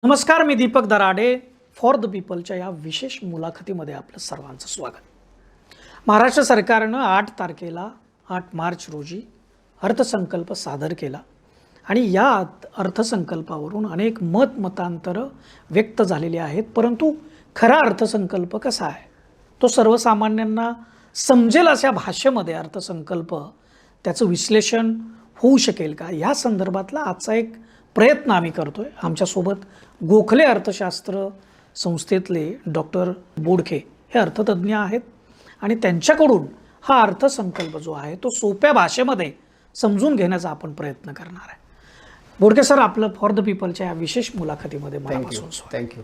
नमस्कार, मी Deepak Darade. For the पीपलच्या या विशेष मुलाखतीमध्ये आपलं सर्वांचं स्वागत. महाराष्ट्र सरकारनं 8 मार्च रोजी अर्थसंकल्प सादर केला आणि या अर्थसंकल्पावरून अनेक मतांतरं व्यक्त झालेली आहेत. परंतु खरा अर्थसंकल्प कसा आहे, तो सर्वसामान्यांना समजेल अशा भाषेमध्ये अर्थसंकल्प त्याचं विश्लेषण होऊ शकेल का, या संदर्भातला आजचा एक प्रयत्न आम्ही करतोय. आमच्यासोबत गोखले अर्थशास्त्र संस्थेतले डॉक्टर बोडखे हे अर्थतज्ज्ञ आहेत आणि त्यांच्याकडून हा अर्थसंकल्प जो आहे तो सोप्या भाषेमध्ये समजून घेण्याचा आपण प्रयत्न करणार आहे. बोडके सर, आपलं फॉर द पीपलच्या या विशेष मुलाखतीमध्ये मनापासून स्वागत. थँक्यू.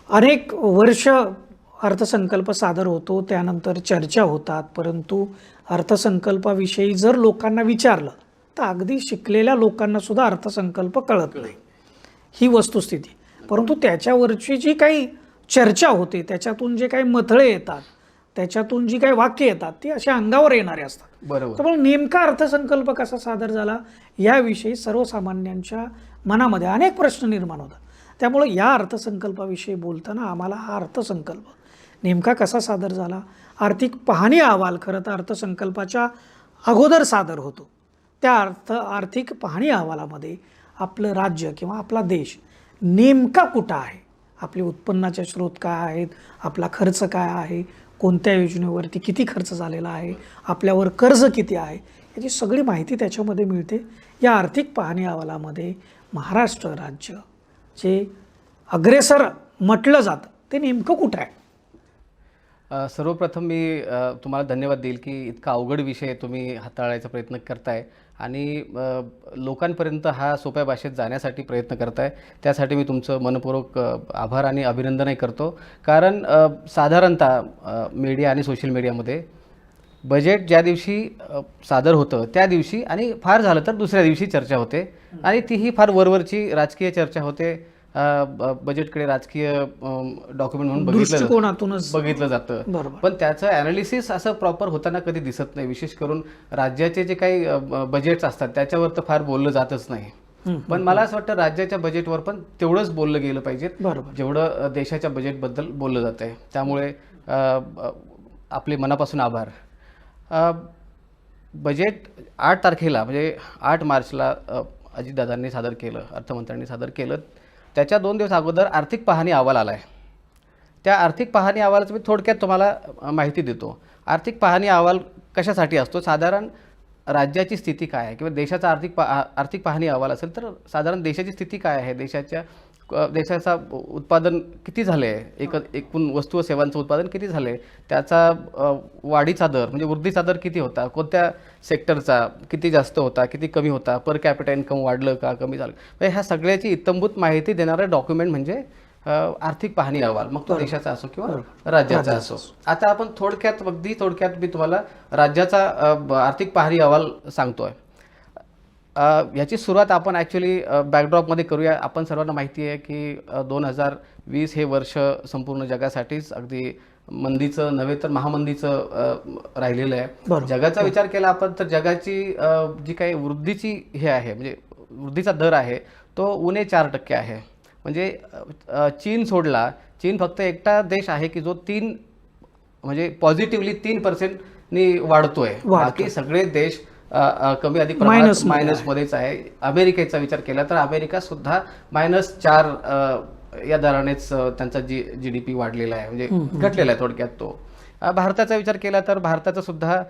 अनेक वर्ष अर्थसंकल्प सादर होतो, त्यानंतर चर्चा होतात, परंतु अर्थसंकल्पाविषयी जर लोकांना विचारलं तर अगदी शिकलेल्या लोकांना सुद्धा अर्थसंकल्प कळत नाही, ही वस्तुस्थिती. परंतु त्याच्यावरची जी काही चर्चा होते, त्याच्यातून जे काही मथळे येतात, त्याच्यातून जी काही वाक्य येतात, ती अशा अंगावर येणारे असतात. बरोबर. त्यामुळे नेमका अर्थसंकल्प कसा सादर झाला याविषयी सर्वसामान्यांच्या मनामध्ये अनेक प्रश्न निर्माण होतात. त्यामुळे या अर्थसंकल्पाविषयी बोलताना आम्हाला हा अर्थसंकल्प नेमका कसा सादर झाला, आर्थिक पाहणी अहवाल खरं तर अर्थसंकल्पाच्या अगोदर सादर होतो, त्या आर्थिक पाहणी अहवालामध्ये आपलं राज्य किंवा आपला देश नेमका कुठं आहे, आपले उत्पन्नाचे स्रोत काय आहेत, आपला खर्च काय आहे, कोणत्या योजनेवरती किती खर्च झालेला आहे, आपल्यावर कर्ज किती आहे, याची सगळी माहिती त्याच्यामध्ये मिळते. या आर्थिक पाहणी अहवालामध्ये महाराष्ट्र राज्य जे अग्रेसर म्हटलं जातं ते नेमकं कुठं आहे? सर्वप्रथम मी तुम्हाला धन्यवाद देईल की इतका अवघड विषय तुम्ही हाताळायचा प्रयत्न करताय आणि लोकांपर्यंत हा सोप्या भाषेत जाण्यासाठी प्रयत्न करताय. त्यासाठी मी तुमचं मनपूर्वक आभार आणि अभिनंदनही करतो. कारण साधारणतः मीडिया आणि सोशल मीडियामध्ये बजेट ज्या दिवशी सादर होतं त्या दिवशी आणि फार झालं तर दुसऱ्या दिवशी चर्चा होते आणि तीही फार वरवरची राजकीय चर्चा होते. बजेटकडे राजकीय डॉक्युमेंट म्हणून बघितलं जातं, पण त्याचं ॲनालिसिस असं प्रॉपर होताना कधी दिसत नाही. विशेष करून राज्याचे जे काही बजेट्स असतात त्याच्यावर तर फार बोललं जातच नाही. पण मला असं वाटतं राज्याच्या बजेटवर पण तेवढंच बोललं गेलं पाहिजे जेवढं देशाच्या बजेटबद्दल बोललं जात आहे. त्यामुळे आपले मनापासून आभार. बजेट 8 तारखेला म्हणजे 8 मार्चला अजितदादांनी सादर केलं, अर्थमंत्र्यांनी सादर केलं. त्याच्या 2 दिवस अगोदर आर्थिक पाहणी अहवाल आला आहे. त्या आर्थिक पाहणी अहवालाचं मी थोडक्यात तुम्हाला माहिती देतो. आर्थिक पाहणी अहवाल कशासाठी असतो? साधारण राज्याची स्थिती काय आहे किंवा देशाचा आर्थिक पाहणी अहवाल असेल तर साधारण देशाची स्थिती काय आहे, देशाचा उत्पादन किती झाले आहे, एकूण वस्तू व सेवांचं उत्पादन किती झालं आहे, त्याचा वाढीचा दर म्हणजे वृद्धीचा दर किती होता, कोणत्या सेक्टरचा किती जास्त होता, किती कमी होता, पर कॅपिटा इन्कम वाढलं का कमी झालं, म्हणजे ह्या सगळ्याची इत्थंभूत माहिती देणारं डॉक्युमेंट म्हणजे आर्थिक पाहणी अहवाल, मग तो देशाचा असो किंवा राज्याचा असो. आता आपण अगदी थोडक्यात मी तुम्हाला राज्याचा आर्थिक पाहणी अहवाल सांगतोय. याची सुरुवात आपण ॲक्च्युली बॅकड्रॉपमध्ये करूया. आपण सर्वांना माहिती आहे की 2020 हे वर्ष संपूर्ण जगासाठीच अगदी मंदीचं नव्हे तर महामंदीचं राहिलेलं आहे. जगाचा विचार केला आपण तर जगाची जी काही वृद्धीची हे आहे म्हणजे वृद्धीचा दर आहे तो 4% आहे. म्हणजे चीन सोडला, चीन फक्त एकटा देश आहे की जो 3 म्हणजे पॉझिटिव्हली 3% वाढतोय. बाकी सगळे देश कमी अधिक मायनसमध्येच आहे. अमेरिकेचा विचार केला तर अमेरिका सुद्धा -4 या दरानेच त्यांचा GDP वाढलेला आहे, म्हणजे घटलेला आहे थोडक्यात तो. भारताचा विचार केला तर भारताचा सुद्धा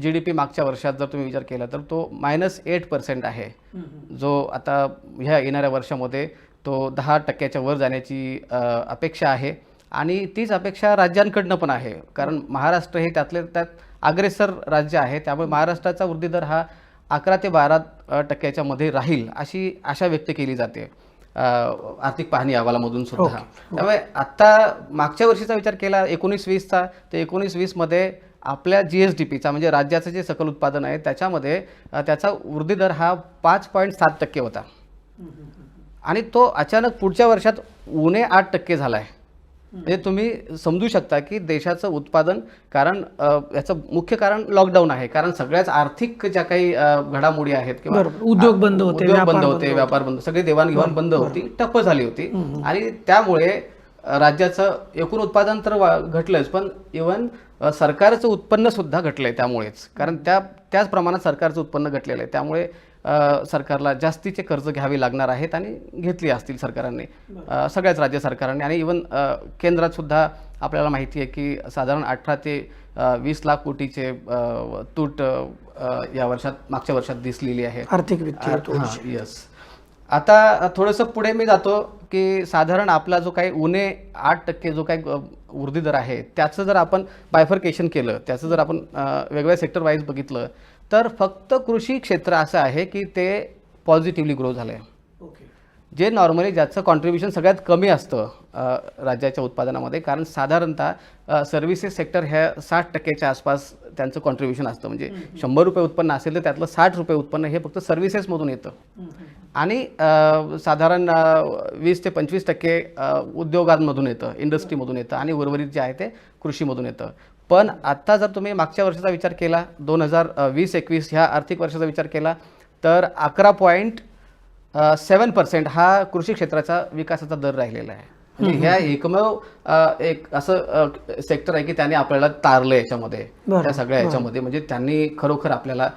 GDP मागच्या वर्षात जर तुम्ही विचार केला तर तो -8% आहे, जो आता ह्या येणाऱ्या वर्षामध्ये तो 10% वर जाण्याची अपेक्षा आहे. आणि तीच अपेक्षा राज्यांकडनं पण आहे, कारण महाराष्ट्र हे त्यातल्या त्यात अग्रेसर राज्य आहे. त्यामुळे महाराष्ट्राचा वृद्धी दर हा 11 ते 12% मध्ये राहील अशी आशा व्यक्त केली जाते आर्थिक पाहणी अहवालामधून सुद्धा. त्यामुळे आत्ता मागच्या वर्षीचा विचार केला 19-20चा, तर 19-20मध्ये आपल्या GSDPचा म्हणजे राज्याचं जे सकल उत्पादन आहे त्याच्यामध्ये त्याचा वृद्धी दर हा 5.7% होता आणि तो अचानक पुढच्या वर्षात 8% झाला आहे. म्हणजे तुम्ही समजू शकता की देशाचं उत्पादन, कारण याचं मुख्य कारण लॉकडाऊन आहे. कारण सगळ्याच आर्थिक ज्या काही घडामोडी आहेत किंवा बरोबर. उद्योग बंद होते, उद्योग व्यापार बंद बंद होते, व्यापार बंद, सगळी देवाणघेवाण बंद होती, ठप्प झाली होती. आणि त्यामुळे राज्याचं एकूण उत्पादन तर घटलंच, पण इव्हन सरकारचं उत्पन्न सुद्धा घटलंय त्यामुळेच. कारण त्याच प्रमाणात सरकारचं उत्पन्न घटलेलं आहे. त्यामुळे सरकारला जास्तीचे कर्ज घ्यावी लागणार आहेत आणि घेतली असतील सरकारांनी, सगळ्याच राज्य सरकारांनी. आणि इव्हन केंद्रात सुद्धा आपल्याला माहिती आहे की साधारण 18 ते 20 लाख कोटीचे तूट या वर्षात, मागच्या वर्षात दिसलेली आहे आर्थिक वित्तीय यस. आता थोडंसं पुढे मी जातो की साधारण आपला जो काही उणे 8% जो काही वृद्धी दर आहे, त्याचं जर आपण बायफर्केशन केलं, त्याचं जर आपण वेगवेगळ्या सेक्टर वाईज बघितलं, तर फक्त कृषी क्षेत्र असं आहे की ते पॉझिटिव्हली ग्रो झालं आहे. जे नॉर्मली ज्याचं कॉन्ट्रीब्युशन सगळ्यात कमी असतं राज्याच्या उत्पादनामध्ये. कारण साधारणतः सर्व्हिसेस सेक्टर ह्या 60%च्या आसपास त्यांचं कॉन्ट्रीब्युशन असतं. म्हणजे 100 रुपये उत्पन्न असेल तर त्यातलं 60 रुपये उत्पन्न हे फक्त सर्व्हिसेसमधून येतं. आणि साधारण 20 ते 25% उद्योगांमधून येतं, इंडस्ट्रीमधून येतं, आणि उर्वरित जे आहे ते कृषीमधून येतं. पण आत्ता जर तुम्ही मागच्या वर्षाचा विचार केला, 2020-21 ह्या आर्थिक वर्षाचा विचार केला, तर 11.7% हा कृषी क्षेत्राचा विकासाचा दर राहिलेला आहे. म्हणजे ह्या एकमेव एक असं सेक्टर आहे की त्याने आपल्याला तारलं याच्यामध्ये, त्या सगळ्या याच्यामध्ये. म्हणजे त्यांनी खरोखर आपल्याला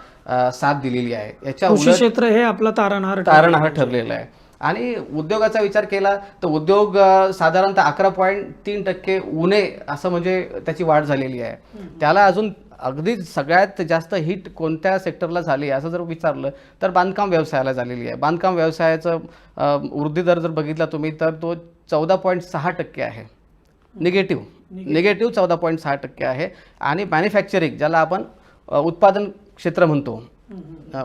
साथ दिलेली आहे. याच्या कृषी क्षेत्र हे आपलं तारणहार ठरलेलं आहे. आणि उद्योगाचा विचार केला तर उद्योग साधारणतः 11.3% उणे असं म्हणजे त्याची वाढ झालेली आहे. त्याला अजून अगदी सगळ्यात जास्त हिट कोणत्या सेक्टरला झाली असं जर विचारलं तर बांधकाम व्यवसायाला झालेली आहे. बांधकाम व्यवसायाचं वृद्धी दर जर बघितला तुम्ही तर तो 14.6% आहे. निगेटिव्ह 14.6% आहे. आणि मॅन्युफॅक्चरिंग, ज्याला आपण उत्पादन क्षेत्र म्हणतो,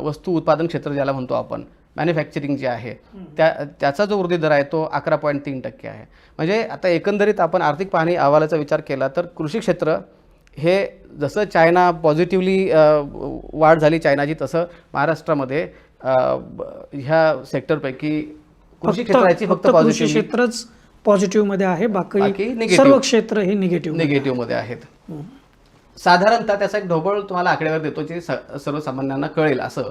वस्तू उत्पादन क्षेत्र ज्याला म्हणतो आपण, मॅन्युफॅक्चरिंग जे आहे त्याचा जो वृद्धी दर आहे तो 11.3% आहे. म्हणजे आता एकंदरीत आपण आर्थिक पाहणी अहवालाचा विचार केला तर कृषी क्षेत्र हे जसं चायना पॉझिटिव्हली वाढ झाली चायनाची, तसं महाराष्ट्रामध्ये ह्या सेक्टरपैकी कृषी क्षेत्राची फक्त कृषी क्षेत्रच पॉझिटिव्ह मध्ये आहे, बाकी सर्व क्षेत्र हे निगेटिव्ह मध्ये आहेत. साधारणतः त्याचा एक ढोबळ तुम्हाला आकडेवारी देतो जे सर्वसामान्यांना कळेल. असं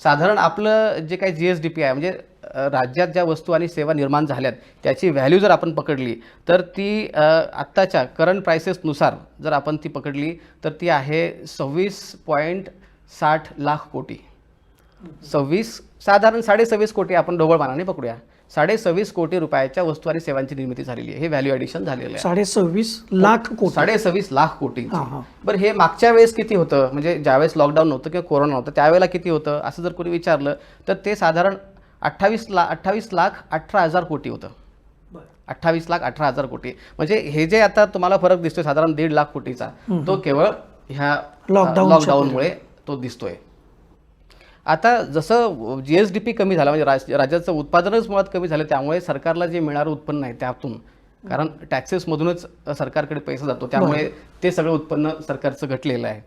साधारण आपलं जे काही GSDP आहे, म्हणजे राज्यात ज्या वस्तू आणि सेवा निर्माण झाल्यात त्याची व्हॅल्यू जर आपण पकडली तर ती आत्ताच्या करंट प्राइसेसनुसार जर आपण ती पकडली तर ती आहे 26.60 लाख कोटी. साधारण 26.5 कोटी आपण ढोबळमानाने पकडूया. 26.5 कोटी रुपयाच्या वस्तू आणि सेवांची निर्मिती झालेली आहे. हे व्हॅल्यू ॲडिशन झालेलं आहे. 26.5 लाख कोटी. 26.5 लाख कोटी. बरं, हे मागच्या वेळेस किती होतं, म्हणजे ज्यावेळेस लॉकडाऊन नव्हतं किंवा कोरोना नव्हतं त्यावेळेला किती होतं असं जर कोणी विचारलं तर ते साधारण 28,18,000 कोटी होतं. 28,18,000 कोटी. म्हणजे हे जे आता तुम्हाला फरक दिसतोय साधारण 1.5 लाख कोटीचा, तो केवळ ह्या लॉकडाऊनमुळे तो दिसतोय. आता जसं GSDP कमी झाला, म्हणजे राज्याचं उत्पादनच मुळात कमी झालं, त्यामुळे सरकारला जे मिळणारं उत्पन्न आहे त्यातून, कारण टॅक्सेसमधूनच सरकारकडे पैसा जातो, त्यामुळे ते सगळं उत्पन्न सरकारचं घटलेलं आहे.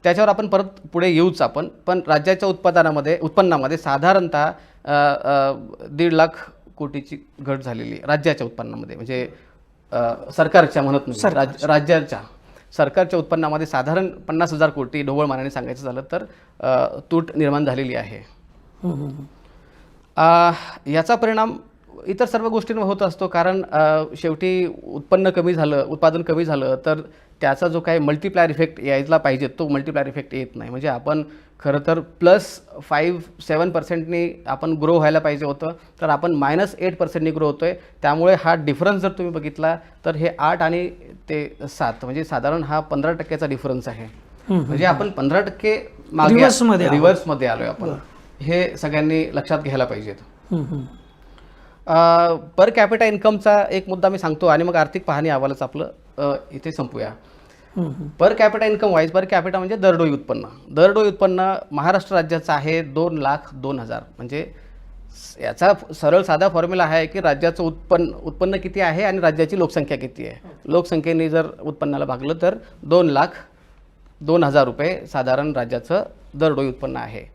त्याच्यावर आपण परत पुढे येऊच आपण. पण राज्याच्या उत्पन्नामध्ये साधारणतः 1.5 लाख कोटीची घट झालेली आहे राज्याच्या उत्पन्नामध्ये. म्हणजे सरकारच्या म्हणत नाही, राज्याच्या सरकारच्या उत्पन्नामध्ये साधारण 50,000 कोटी ढोबळमानाने सांगायचं झालं तर तूट निर्माण झालेली आहे. याचा परिणाम इतर सर्व गोष्टींवर होत असतो. कारण शेवटी उत्पादन कमी झालं तर त्याचा जो काही मल्टिप्लायर इफेक्ट यायला पाहिजे तो मल्टिप्लायर इफेक्ट येत नाही. म्हणजे आपण खरं तर +5-7% आपण ग्रो व्हायला पाहिजे होतं, तर आपण -8% ग्रो होतोय. त्यामुळे हा डिफरन्स जर तुम्ही बघितला तर हे 8 आणि ते 7 म्हणजे साधारण हा 15%चा डिफरन्स आहे. म्हणजे आपण 15% रिव्हर्समध्ये आलोय आपण. हे सगळ्यांनी लक्षात घ्यायला पाहिजेत. पर कॅपिटा इन्कमचा एक मुद्दा मी सांगतो आणि मग आर्थिक पाहणी अहवालाचं आपलं इथे संपूया. Per capita income wise, per capita म्हणजे दरडोई उत्पन्न महाराष्ट्र राज्याचं आहे 2,02,000. म्हणजे याचा सरळ साधा फॉर्म्युला आहे की राज्याचं उत्पन्न किती आहे आणि राज्याची लोकसंख्या किती आहे. लोकसंख्येने जर उत्पन्नाला भागलं तर 2,02,000 रुपये साधारण राज्याचं दरडोई उत्पन्न आहे.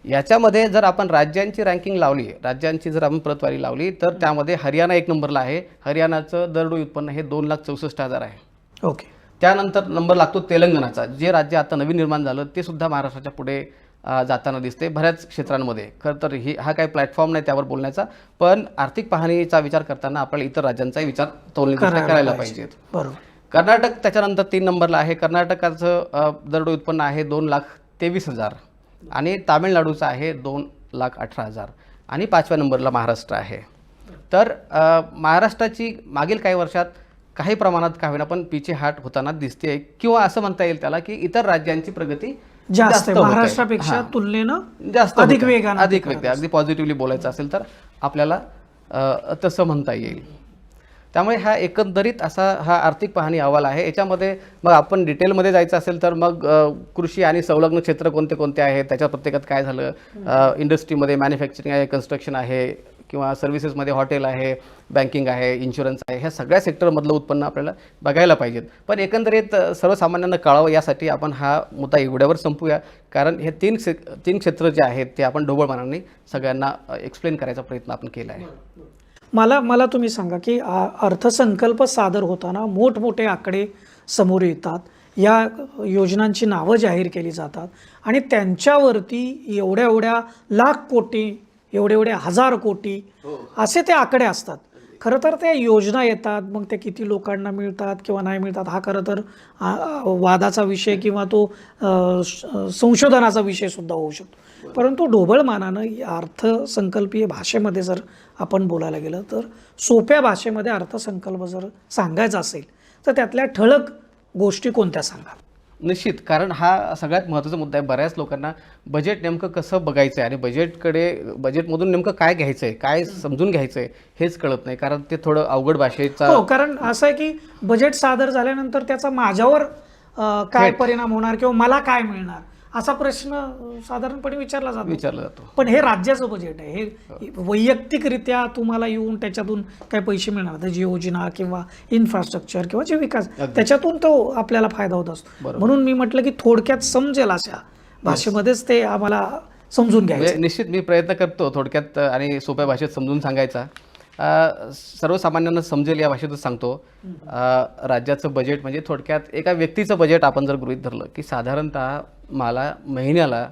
याच्यामध्ये जर आपण राज्यांची रँकिंग लावली, राज्यांची जर आपण प्रतवारी लावली, तर त्यामध्ये हरियाणा 1 नंबरला आहे. हरियाणाचं दरडोई उत्पन्न हे 2,64,000 आहे. ओके. त्यानंतर नंबर लागतो तेलंगणाचा. जे राज्य आता नवीन निर्माण झालं ते सुद्धा महाराष्ट्राच्या पुढे जाताना दिसते बऱ्याच क्षेत्रांमध्ये. खरं तर हा काही प्लॅटफॉर्म नाही त्यावर बोलण्याचा, पण आर्थिक पाहणीचा विचार करताना आपल्याला इतर राज्यांचाही विचार तोलण्याचा करायला पाहिजेत. बरोबर. कर्नाटक त्याच्यानंतर 3 नंबरला आहे. कर्नाटकाचं दरडोई उत्पन्न आहे 2,23,000 आणि तामिळनाडूचं आहे 2,18,000 आणि 5व्या नंबरला महाराष्ट्र आहे. तर महाराष्ट्राची मागील काही वर्षात काही प्रमाणात का होईना पण पीछेहाट होताना दिसते, किंवा असं म्हणता येईल त्याला की इतर राज्यांची प्रगती जास्त होत आहे. महाराष्ट्रापेक्षा तुलनेनं जास्त अधिक होत आहे. वेगानं अधिक वेगळे अगदी पॉझिटिव्हली बोलायचं असेल तर आपल्याला तसं म्हणता येईल. त्यामुळे हा एकंदरीत असा हा आर्थिक पाहणी अहवाल आहे. याच्यामध्ये मग आपण डिटेलमध्ये जायचं असेल तर मग कृषी आणि संलग्न क्षेत्र कोणते कोणते आहेत, त्याच्या प्रत्येकात काय झालं, इंडस्ट्रीमध्ये मॅन्युफॅक्चरिंग आहे, कन्स्ट्रक्शन आहे, किंवा सर्व्हिसेसमध्ये हॉटेल आहे, बँकिंग आहे, इन्शुरन्स आहे, ह्या सगळ्या सेक्टरमधलं उत्पन्न आपल्याला बघायला पाहिजेत. पण एकंदरीत सर्वसामान्यांना कळावं यासाठी आपण हा मुद्दा एवढ्यावर संपूया, कारण हे तीन क्षेत्र जे आहेत ते आपण ढोबळमानाने सगळ्यांना एक्सप्लेन करायचा प्रयत्न आपण केला आहे. मला तुम्ही सांगा की अर्थसंकल्प सादर होताना मोठमोठे आकडे समोर येतात, या योजनांची नावं जाहीर केली जातात आणि त्यांच्यावरती एवढ्या लाख कोटी, एवढे हजार कोटी असे ते आकडे असतात. खरं तर त्या योजना येतात, मग ते किती लोकांना मिळतात किंवा नाही मिळतात हा खरं तर वादाचा विषय किंवा तो संशोधनाचा विषय सुद्धा होऊ शकतो. परंतु ढोबळमानानं अर्थसंकल्पीय भाषेमध्ये जर आपण बोलायला गेलं तर सोप्या भाषेमध्ये अर्थसंकल्प जर सांगायचा असेल तर त्यातल्या ठळक गोष्टी कोणत्या सांगाल? निश्चित, कारण हा सगळ्यात महत्त्वाचा मुद्दा आहे. बऱ्याच लोकांना बजेट नेमकं कसं बघायचं आहे आणि बजेटमधून नेमकं काय घ्यायचं आहे, काय समजून घ्यायचं आहे हेच कळत नाही, कारण ते थोडं अवघड भाषेचा. हो, कारण असं आहे की बजेट सादर झाल्यानंतर त्याचा माझ्यावर काय परिणाम होणार किंवा मला काय मिळणार असा प्रश्न साधारणपणे विचारला जातो. पण हे राज्याचं बजेट आहे, हे वैयक्तिकरित्या तुम्हाला येऊन त्याच्यातून काय पैसे मिळणार, त्याची योजना किंवा इन्फ्रास्ट्रक्चर किंवा जे विकास त्याच्यातून तो आपल्याला फायदा होत असतो. म्हणून मी म्हटलं की थोडक्यात समजेल अशा भाषेमध्येच ते आम्हाला समजून घ्यायचं. निश्चित मी प्रयत्न करतो थोडक्यात आणि सोप्या भाषेत समजून सांगायचा. सर्वसामान्यांना समजेल या भाषेतच सांगतो. राज्याचं बजेट म्हणजे थोडक्यात एका व्यक्तीचं बजेट आपण जर गृहीत धरलं की साधारणतः मला महिन्याला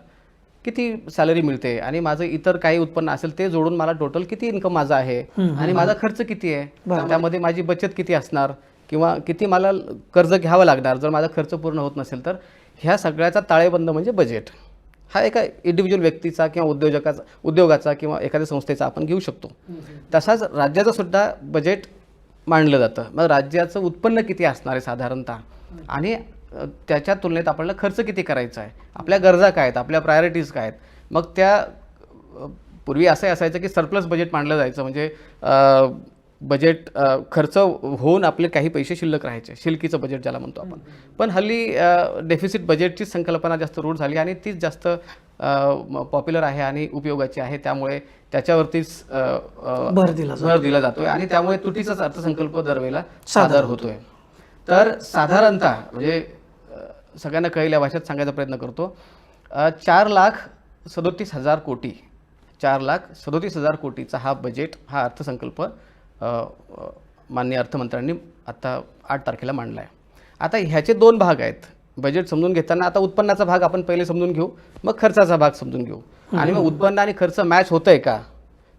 किती सॅलरी मिळते आणि माझं इतर काही उत्पन्न असेल ते जोडून मला टोटल किती इन्कम माझा आहे आणि माझा खर्च किती आहे, त्यामध्ये माझी बचत किती असणार किंवा किती मला कर्ज घ्यावं लागणार जर माझा खर्च पूर्ण होत नसेल तर, ह्या सगळ्याचा ताळेबंद म्हणजे बजेट. हा एका इंडिव्हिज्युअल व्यक्तीचा किंवा उद्योगाचा किंवा एखाद्या संस्थेचा आपण घेऊ शकतो. तसाच राज्याचं सुद्धा बजेट मांडलं जातं. मग राज्याचं उत्पन्न किती असणार आहे साधारणतः आणि त्याच्या तुलनेत आपल्याला खर्च किती करायचा आहे, आपल्या गरजा काय आहेत, आपल्या प्रायोरिटीज काय आहेत. मग त्या पूर्वी असंही असायचं की सरप्लस बजेट मांडलं जायचं, म्हणजे बजेट खर्च होऊन आपले काही पैसे शिल्लक राहायचे, शिल्कीचं बजेट ज्याला म्हणतो आपण. पण हल्ली डेफिसिट बजेटची संकल्पना जास्त रूढ झाली आणि तीच जास्त पॉप्युलर आहे आणि उपयोगाची आहे. त्यामुळे त्याच्यावरतीच भर दिला जातोय आणि त्यामुळे तुटीचाच अर्थसंकल्प दरवेळेला सादर होतोय. तर साधारणतः म्हणजे सगळ्यांना कळेल या भाषेत सांगायचा प्रयत्न करतो. 4,37,000 कोटी 4,37,000 कोटीचा हा बजेट, हा अर्थसंकल्प माननीय अर्थमंत्र्यांनी आता 8 तारखेला मांडला आहे. आता ह्याचे 2 भाग आहेत बजेट समजून घेताना. आता उत्पन्नाचा भाग आपण पहिले समजून घेऊ, मग खर्चाचा भाग समजून घेऊ आणि मग उत्पन्न आणि खर्च मॅच होत आहे का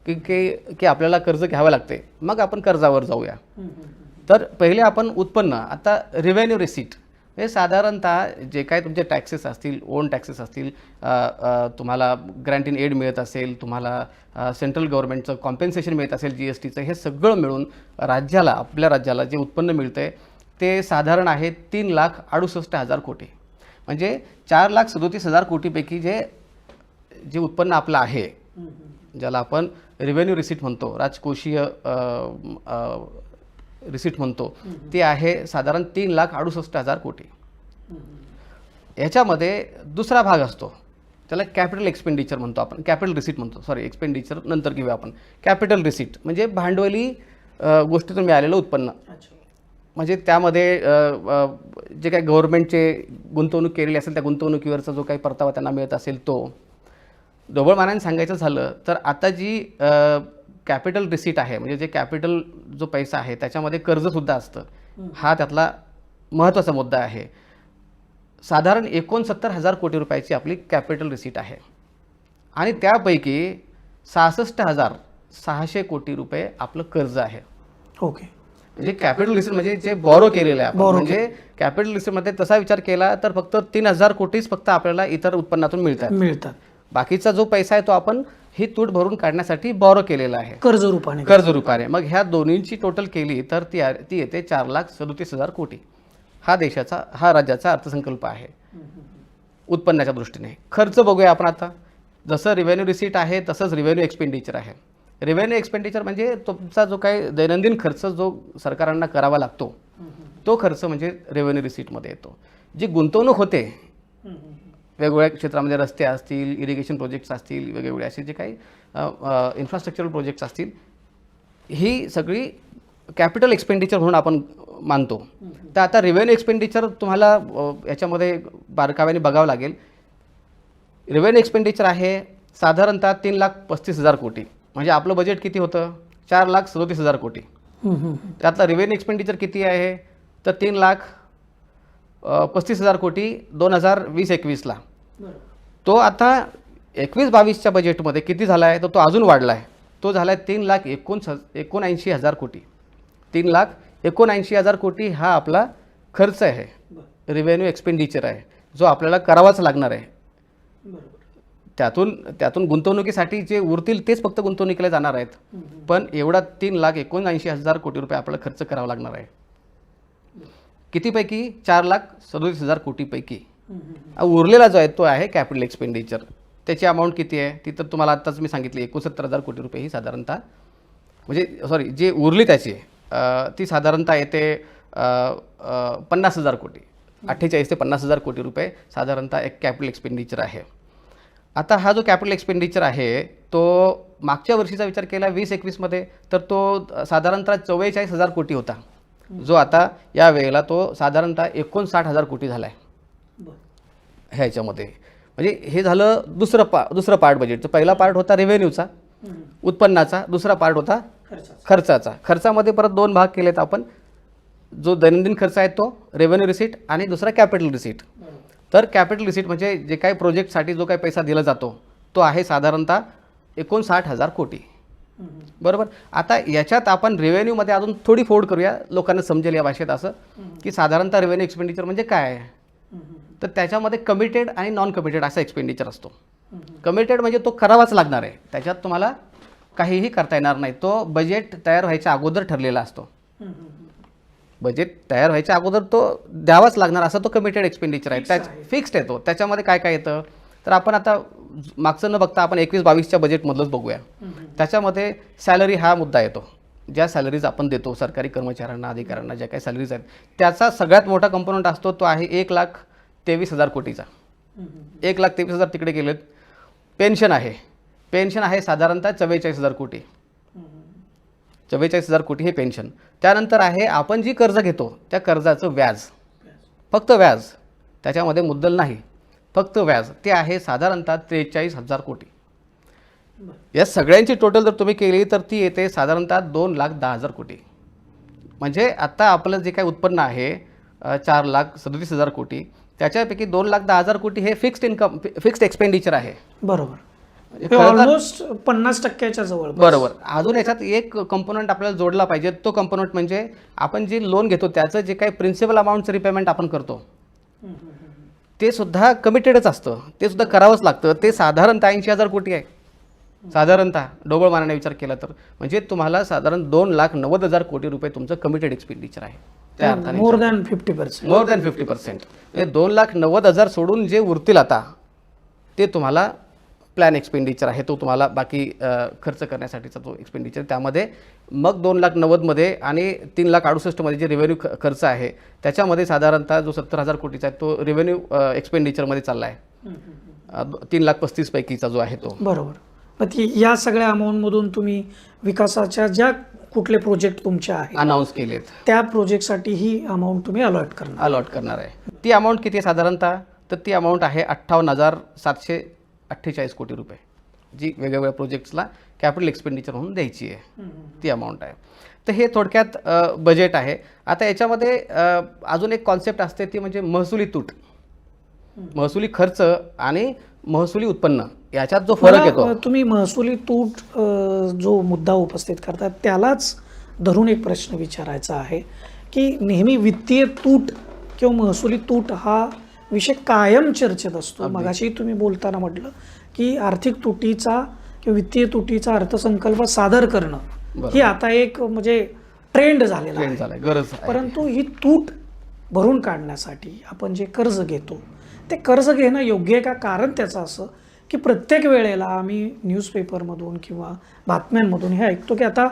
की आपल्याला कर्ज घ्यावं लागते, मग आपण कर्जावर जाऊया. तर पहिले आपण उत्पन्न, आता रेव्हेन्यू रिसीट हे साधारणतः जे काय तुमचे टॅक्सेस असतील, ओन टॅक्सेस असतील, तुम्हाला ग्रँट इन एड मिळत असेल, तुम्हाला सेंट्रल गव्हर्नमेंटचं कॉम्पेन्सेशन मिळत असेल GSTचं, हे सगळं मिळून आपल्या राज्याला जे उत्पन्न मिळतं आहे ते साधारण आहे 3,68,000 कोटी. म्हणजे 4,37,000 कोटीपैकी जे उत्पन्न आपलं आहे, ज्याला आपण रेव्हेन्यू रिसीट म्हणतो, राजकोषीय रिसीट म्हणतो, ते आहे साधारण 3,68,000 कोटी. याच्यामध्ये दुसरा भाग असतो, त्याला कॅपिटल एक्सपेंडिचर म्हणतो आपण, कॅपिटल रिसीट म्हणतो, सॉरी एक्सपेंडिचर नंतर घेऊया आपण. कॅपिटल रिसीट म्हणजे भांडवली गोष्टीतून मिळालेलं उत्पन्न, म्हणजे त्यामध्ये जे काही गव्हर्नमेंटचे गुंतवणूक केलेली असेल त्या गुंतवणुकीवरचा जो काही परतावा त्यांना मिळत असेल तो. ढोबळ मानाने सांगायचं झालं तर आता जी कॅपिटल रिसीट आहे, म्हणजे जे कॅपिटल जो पैसा आहे त्याच्यामध्ये कर्जसुद्धा असतं, हा त्यातला महत्त्वाचा मुद्दा आहे. साधारण 69,000 कोटी रुपयाची आपली कॅपिटल रिसीट आहे आणि त्यापैकी 66,600 कोटी रुपये आपलं कर्ज आहे. ओके. म्हणजे कॅपिटल रिसीट म्हणजे जे बॉरो केलेलं आहे आपण, म्हणजे कॅपिटल रिसीटमध्ये तसा विचार केला तर फक्त 3,000 कोटीच फक्त आपल्याला इतर उत्पन्नातून मिळतात. बाकीचा जो पैसा आहे तो आपण ही तूट भरून काढण्यासाठी बॉरो केलेला आहे, कर्ज रूपाने. कर्ज रूपाने. मग ह्या दोन्हींची टोटल केली तर ती येते 4,37,000 कोटी. हा राज्याचा अर्थसंकल्प आहे उत्पन्नाच्या दृष्टीने. खर्च बघूया आपण आता. जसं रिव्हेन्यू रिसीट आहे तसंच रिव्हेन्यू एक्सपेंडिचर आहे. रिव्हेन्यू एक्सपेंडिचर म्हणजे तुमचा जो काही दैनंदिन खर्च जो सरकारांना करावा लागतो तो खर्च म्हणजे रेव्हेन्यू रिसीटमध्ये येतो. जी गुंतवणूक होते वेगवेगळ्या क्षेत्रामध्ये, रस्ते असतील, इरिगेशन प्रोजेक्ट्स असतील, वेगवेगळे असे जे काही इन्फ्रास्ट्रक्चरल प्रोजेक्ट्स असतील, ही सगळी कॅपिटल एक्सपेंडिचर म्हणून आपण मानतो. तर आता रेव्हेन्यू एक्सपेंडिचर तुम्हाला याच्यामध्ये बारकाव्याने बघावं लागेल. रेव्हेन्यू एक्सपेंडिचर आहे साधारणतः 3,35,000 कोटी. म्हणजे आपलं बजेट किती होतं? 4,37,000 कोटी. त्यातलं रेव्हेन्यू एक्सपेंडिचर किती आहे? तर 3,35,000 कोटी 2020-21ला. तो आता 21-22च्या बजेटमध्ये किती झाला आहे? तर तो अजून वाढला आहे. तो झाला आहे 3,79,000 कोटी. 3,79,000 कोटी हा आपला खर्च आहे, रेव्हेन्यू एक्सपेंडिचर आहे, जो आपल्याला करावाच लागणार आहे. त्यातून गुंतवणुकीसाठी जे उरतील तेच फक्त गुंतवणुकीला जाणार आहेत. पण एवढा 3,79,000 कोटी रुपये आपल्याला खर्च करावा लागणार आहे. कितीपैकी? 4,37,000 कोटीपैकी. उरलेला जो आहे तो आहे कॅपिटल एक्सपेंडिचर. त्याची अमाऊंट किती आहे? ती तर तुम्हाला आत्ताच मी सांगितली, 69,000 कोटी रुपये ही साधारणतः, म्हणजे सॉरी, जे उरली त्याची ती साधारणतः येते 50,000 कोटी. 48 ते 50,000 कोटी रुपये साधारणतः एक कॅपिटल एक्सपेंडिचर आहे. आता हा जो कॅपिटल एक्सपेंडिचर आहे तो मागच्या वर्षीचा विचार केला 20-21मध्ये तर तो साधारणतः 44,000 कोटी होता, जो आता या वेळेला तो साधारणतः 59,000 कोटी झाला आहे ह्याच्यामध्ये. म्हणजे हे झालं दुसरं पार्ट बजेटचं. पहिला पार्ट होता रेव्हेन्यूचा, उत्पन्नाचा. दुसरा पार्ट होता खर्चाचा. खर्चामध्ये परत 2 भाग केलेत आपण. जो दैनंदिन खर्च आहे तो रेव्हेन्यू रिसीट आणि दुसरा कॅपिटल रिसीट. तर कॅपिटल रिसीट म्हणजे जे काही प्रोजेक्टसाठी जो काही पैसा दिला जातो तो आहे साधारणतः 59,000 कोटी. बरोबर. आता याच्यात आपण रेव्हेन्यूमध्ये अजून थोडी फोड करूया, लोकांना समजेल या भाषेत असं, की साधारणतः रेव्हेन्यू एक्सपेंडिचर म्हणजे काय आहे. तर त्याच्यामध्ये कमिटेड आणि नॉन कमिटेड असा एक्सपेंडिचर असतो. कमिटेड म्हणजे तो करावाच लागणार आहे, त्याच्यात तुम्हाला काहीही करता येणार नाही. तो बजेट तयार व्हायच्या अगोदर ठरलेला असतो. बजेट तयार व्हायच्या अगोदर तो द्यावाच लागणार असा तो कमिटेड एक्सपेंडिचर आहे. फिक्स्ड आहे तो. त्याच्यामध्ये काय काय येतं तर आपण आता मागचं न बघता आपण 21-22च्या बजेटमधलंच बघूया. त्याच्यामध्ये सॅलरी हा मुद्दा येतो. ज्या सॅलरीज आपण देतो सरकारी कर्मचाऱ्यांना, अधिकाऱ्यांना, ज्या काही सॅलरीज आहेत त्याचा सगळ्यात मोठा कंपोनंट असतो तो आहे 1,23,000 कोटीचा. 1,23,000 तिकडे गेलेत. पेन्शन आहे साधारणतः 44,000 कोटी. 44,000 कोटी हे पेन्शन. त्यानंतर आहे आपण जी कर्ज घेतो त्या कर्जाचं व्याज, फक्त व्याज, त्याच्यामध्ये मुद्दल नाही, फक्त व्याज, ते आहे साधारणतः 43,000 कोटी. या सगळ्यांची टोटल जर तुम्ही केली तर ती येते साधारणतः 2,10,000 कोटी. म्हणजे आता आपलं जे काही उत्पन्न आहे 4,37,000 कोटी, त्याच्यापैकी 2,10,000 कोटी हे फिक्स्ड एक्सपेंडिचर आहे. बरोबर. ऑलमोस्ट 50%च्या जवळ. बरोबर. अजून याच्यात एक कंपोनंट आपल्याला जोडला पाहिजे. तो कंपोनंट म्हणजे आपण जे लोन घेतो त्याचं जे काही प्रिन्सिपल अमाऊंटचं रिपेमेंट आपण करतो ते सुद्धा कमिटेडच असतं, ते सुद्धा करावंच लागतं. ते साधारणतः 80,000 कोटी आहे. साधारणतः ढोबळ मानाने विचार केला तर म्हणजे तुम्हाला साधारण 2,90,000 कोटी रुपये तुमचं कमिटेड एक्सपेंडिचर आहे. त्या अर्थाने मोर दॅन 50%. More than 50%. म्हणजे 2,90,000 सोडून जे उरतील आता ते तुम्हाला प्लॅन एक्सपेंडिचर आहे, तो तुम्हाला बाकी खर्च करण्यासाठीचा तो एक्सपेंडिचर. त्यामध्ये मग 2,90,000मध्ये आणि 3,68,000मध्ये जे रेव्हेन्यू खर्च आहे त्याच्यामध्ये साधारणतः जो 70,000 कोटीचा आहे तो रेव्हेन्यू एक्सपेंडिचरमध्ये चालला आहे. 3,35,000 पैकीचा जो आहे तो. बरोबर. मग या सगळ्या अमाऊंटमधून तुम्ही विकासाच्या ज्या कुठले प्रोजेक्ट तुमचे आहेत अनाऊन्स केलेत त्या प्रोजेक्टसाठी ही अमाऊंट तुम्ही अलॉट करणार आहे. ती अमाऊंट किती आहे साधारणतः? तर ती अमाऊंट आहे 58,748 कोटी रुपये. जी वेगवेगळ्या प्रोजेक्ट्सला कॅपिटल एक्सपेंडिचर म्हणून द्यायची आहे, ती अमाऊंट आहे. तर हे थोडक्यात बजेट आहे. आता याच्यामध्ये अजून एक कॉन्सेप्ट असते ती म्हणजे महसुली तूट. महसुली खर्च आणि महसुली उत्पन्न याच्यात जो फरक येतो. तुम्ही महसुली तूट जो मुद्दा उपस्थित करतात त्यालाच धरून एक प्रश्न विचारायचा आहे की नेहमी वित्तीय तूट किंवा महसुली तूट हा विषय कायम चर्चेत असतो. मगाशी तुम्ही बोलताना म्हटलं की आर्थिक तुटीचा किंवा वित्तीय तुटीचा अर्थसंकल्प सादर करणं ही आता एक म्हणजे ट्रेंड झालेला आहे, गरज आहे. परंतु ही तूट भरून काढण्यासाठी आपण जे कर्ज घेतो ते कर्ज घेणं योग्य आहे का? कारण त्याचं असं की प्रत्येक वेळेला आम्ही न्यूजपेपरमधून किंवा बातम्यांमधून हे ऐकतो की आता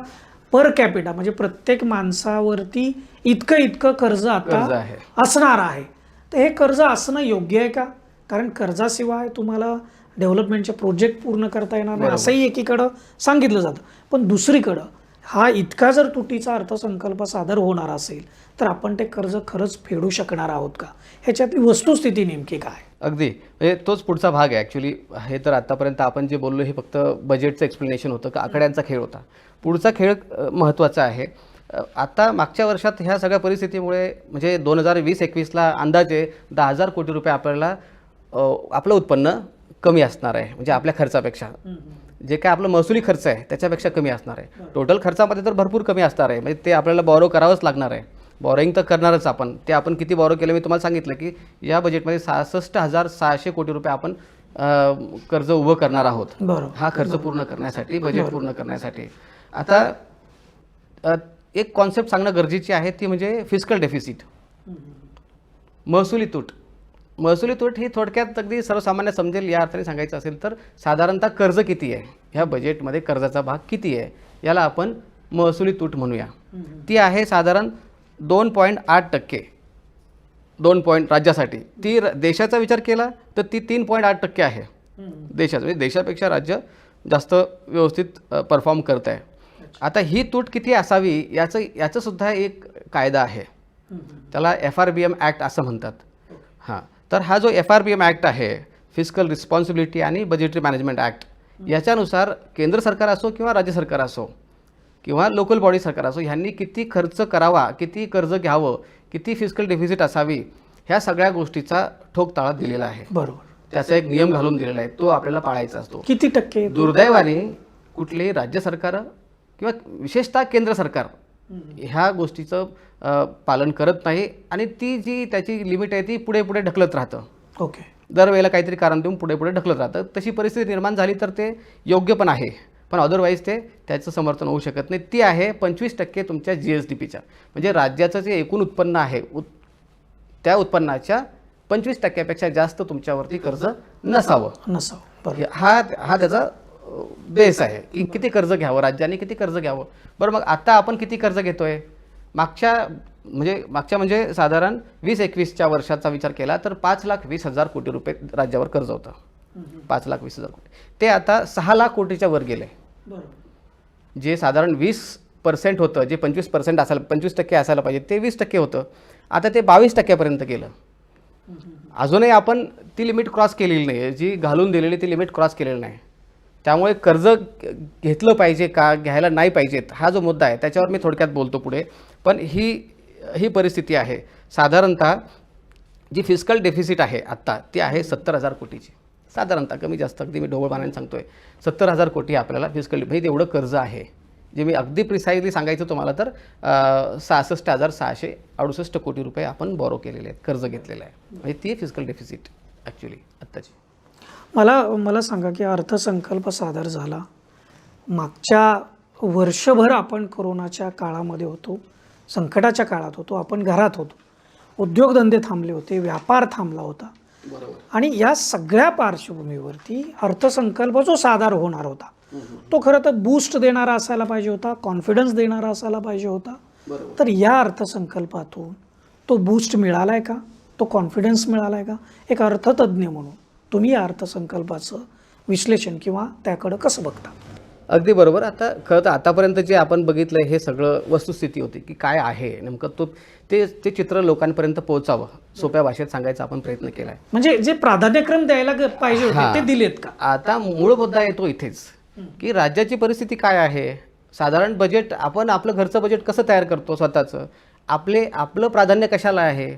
पर कॅपिटा म्हणजे प्रत्येक माणसावरती इतकं कर्ज आता असणार आहे. तर हे कर्ज असणं योग्य आहे का? कारण कर्जाशिवाय तुम्हाला डेव्हलपमेंटचे प्रोजेक्ट पूर्ण करता येणार नाही असंही एकीकडं सांगितलं जातं. पण दुसरीकडं हा इतका जर तुटीचा अर्थसंकल्प सादर होणार असेल तर आपण ते कर्ज खरंच फेडू शकणार आहोत का? ह्याच्यातली वस्तुस्थिती नेमकी काय? अगदी म्हणजे तोच पुढचा भाग आहे ॲक्च्युली. हे तर आतापर्यंत आपण जे बोललो हे फक्त बजेटचं एक्सप्लेनेशन होतं, का आकड्यांचा खेळ होता. पुढचा खेळ महत्त्वाचा आहे. आता मागच्या वर्षात ह्या सगळ्या परिस्थितीमुळे म्हणजे 2020-21ला अंदाजे 10,000 कोटी रुपये आपल्याला आपलं उत्पन्न कमी असणार आहे. म्हणजे आपल्या खर्चापेक्षा जे काय आपलं महसुली खर्च आहे त्याच्यापेक्षा कमी असणार आहे. टोटल खर्चामध्ये तर भरपूर कमी असणार आहे. म्हणजे ते आपल्याला बॉरो करावंच लागणार आहे. बॉरोईंग तर करणारच आपण. ते आपण किती बॉरो केलं मी तुम्हाला सांगितलं की या बजेटमध्ये 66,600 कोटी रुपये आपण कर्ज उभं करणार आहोत. हा खर्च पूर्ण करण्यासाठी, बजेट पूर्ण करण्यासाठी. आता एक कॉन्सेप्ट सांगणं गरजेची आहे ती म्हणजे फिस्कल डेफिसिट, महसुली तूट. महसुली तूट ही थोडक्यात अगदी सर्वसामान्य समजेल या अर्थाने सांगायचं असेल तर साधारणतः कर्ज किती आहे, ह्या बजेटमध्ये कर्जाचा भाग किती आहे याला आपण महसुली तूट म्हणूया. ती आहे साधारण 2.8%. 2 राज्यासाठी. ती देशाचा विचार केला तर ती 3.8% आहे देशाचं. म्हणजे देशापेक्षा राज्य जास्त व्यवस्थित परफॉर्म करत आहे. आता ही तूट किती असावी याचं सुद्धा एक कायदा आहे, त्याला FRBM ॲक्ट असं म्हणतात. हां, तर हा जो FRBM ॲक्ट आहे, फिस्कल रिस्पॉन्सिबिलिटी आणि बजेटरी मॅनेजमेंट ॲक्ट, याच्यानुसार केंद्र सरकार असो किंवा राज्य सरकार असो किंवा लोकल बॉडी सरकार असो, ह्यांनी किती खर्च करावा, किती कर्ज घ्यावं, किती फिस्कल डेफिसिट असावी, ह्या सगळ्या गोष्टीचा ठोक ताळा दिलेला आहे. बरोबर. त्याचा एक नियम घालून दिलेला आहे, तो आपल्याला पाळायचा असतो. किती टक्के? दुर्दैवाने कुठलेही राज्य सरकार किंवा विशेषतः केंद्र सरकार ह्या गोष्टीचं पालन करत नाही आणि ती जी त्याची लिमिट आहे ती पुढे पुढे ढकलत राहतं. ओके. दरवेळेला काहीतरी कारण देऊन पुढे पुढे ढकलत राहतं. तशी परिस्थिती निर्माण झाली तर ते योग्य पण आहे, पण अदरवाईज ते त्याचं समर्थन होऊ शकत नाही. ती आहे 25% तुमच्या GSDPच्या. म्हणजे राज्याचं जे एकूण उत्पन्न आहे त्या उत्पन्नाच्या 25%पेक्षा जास्त तुमच्यावरती कर्ज नसावं. हा त्याचा बेस आहे की किती कर्ज घ्यावं, राज्याने किती कर्ज घ्यावं. बरं, मग आता आपण किती कर्ज घेतोय? मागच्या म्हणजे साधारण 20-21च्या वर्षाचा विचार केला तर 5,20,000 कोटी रुपये राज्यावर कर्ज होतं. 5,20,000 कोटी ते आता 6 लाख कोटीच्या वर गेले. जे साधारण 20% होतं, जे 25% असायला 25% असायला पाहिजे ते 20% होतं, आता ते 22%पर्यंत गेलं. अजूनही आपण ती लिमिट क्रॉस केलेली नाही, जी घालून दिलेली ती लिमिट क्रॉस केलेली नाही. त्यामुळे कर्ज घेतलं पाहिजे का, घ्यायला नाही पाहिजेत, हा जो मुद्दा आहे त्याच्यावर मी थोडक्यात बोलतो पुढे. पण ही परिस्थिती आहे. साधारणतः जी फिस्कल डेफिसिट आहे आत्ता ती आहे 70,000 कोटीची. साधारणतः कमी जास्त अगदी मी ढोबळमानाने सांगतोय 70,000 कोटी आपल्याला फिस्कल म्हणजे तेवढं कर्ज आहे. जे मी अगदी प्रिसाइजली सांगायचं तुम्हाला तर 66,668 कोटी रुपये आपण बॉरो केलेले आहेत, कर्ज घेतलेलं आहे. म्हणजे ती फिस्कल डेफिसिट ॲक्च्युली आत्ताची. मला सांगा की अर्थसंकल्प सादर झाला, मागच्या वर्षभर आपण कोरोनाच्या काळामध्ये होतो, संकटाच्या काळात होतो, आपण घरात होतो, उद्योगधंदे थांबले होते, व्यापार थांबला होता. आणि या सगळ्या पार्श्वभूमीवरती अर्थसंकल्प जो सादर होणार होता तो खरं तर बूस्ट देणारा असायला पाहिजे होता, कॉन्फिडन्स देणारा असायला पाहिजे होता. तर या अर्थसंकल्पातून तो बूस्ट मिळालाय का, तो कॉन्फिडन्स मिळालाय का? एक अर्थतज्ज्ञ म्हणून तुम्ही या अर्थसंकल्पाचं विश्लेषण किंवा त्याकडं कसं बघता? अगदी बरोबर. आता खरं तर आतापर्यंत जे आपण बघितलं हे सगळं वस्तुस्थिती होती की काय आहे नेमकं ते चित्र लोकांपर्यंत पोहोचावं, सोप्या भाषेत सांगायचा आपण प्रयत्न केला आहे. म्हणजे जे प्राधान्यक्रम द्यायला पाहिजे होते ते दिलेत का? आता मूळ मुद्दा येतो इथेच की राज्याची परिस्थिती काय आहे. साधारण बजेट आपण आपलं घरचं बजेट कसं तयार करतो स्वतःचं, आपलं प्राधान्य कशाला आहे.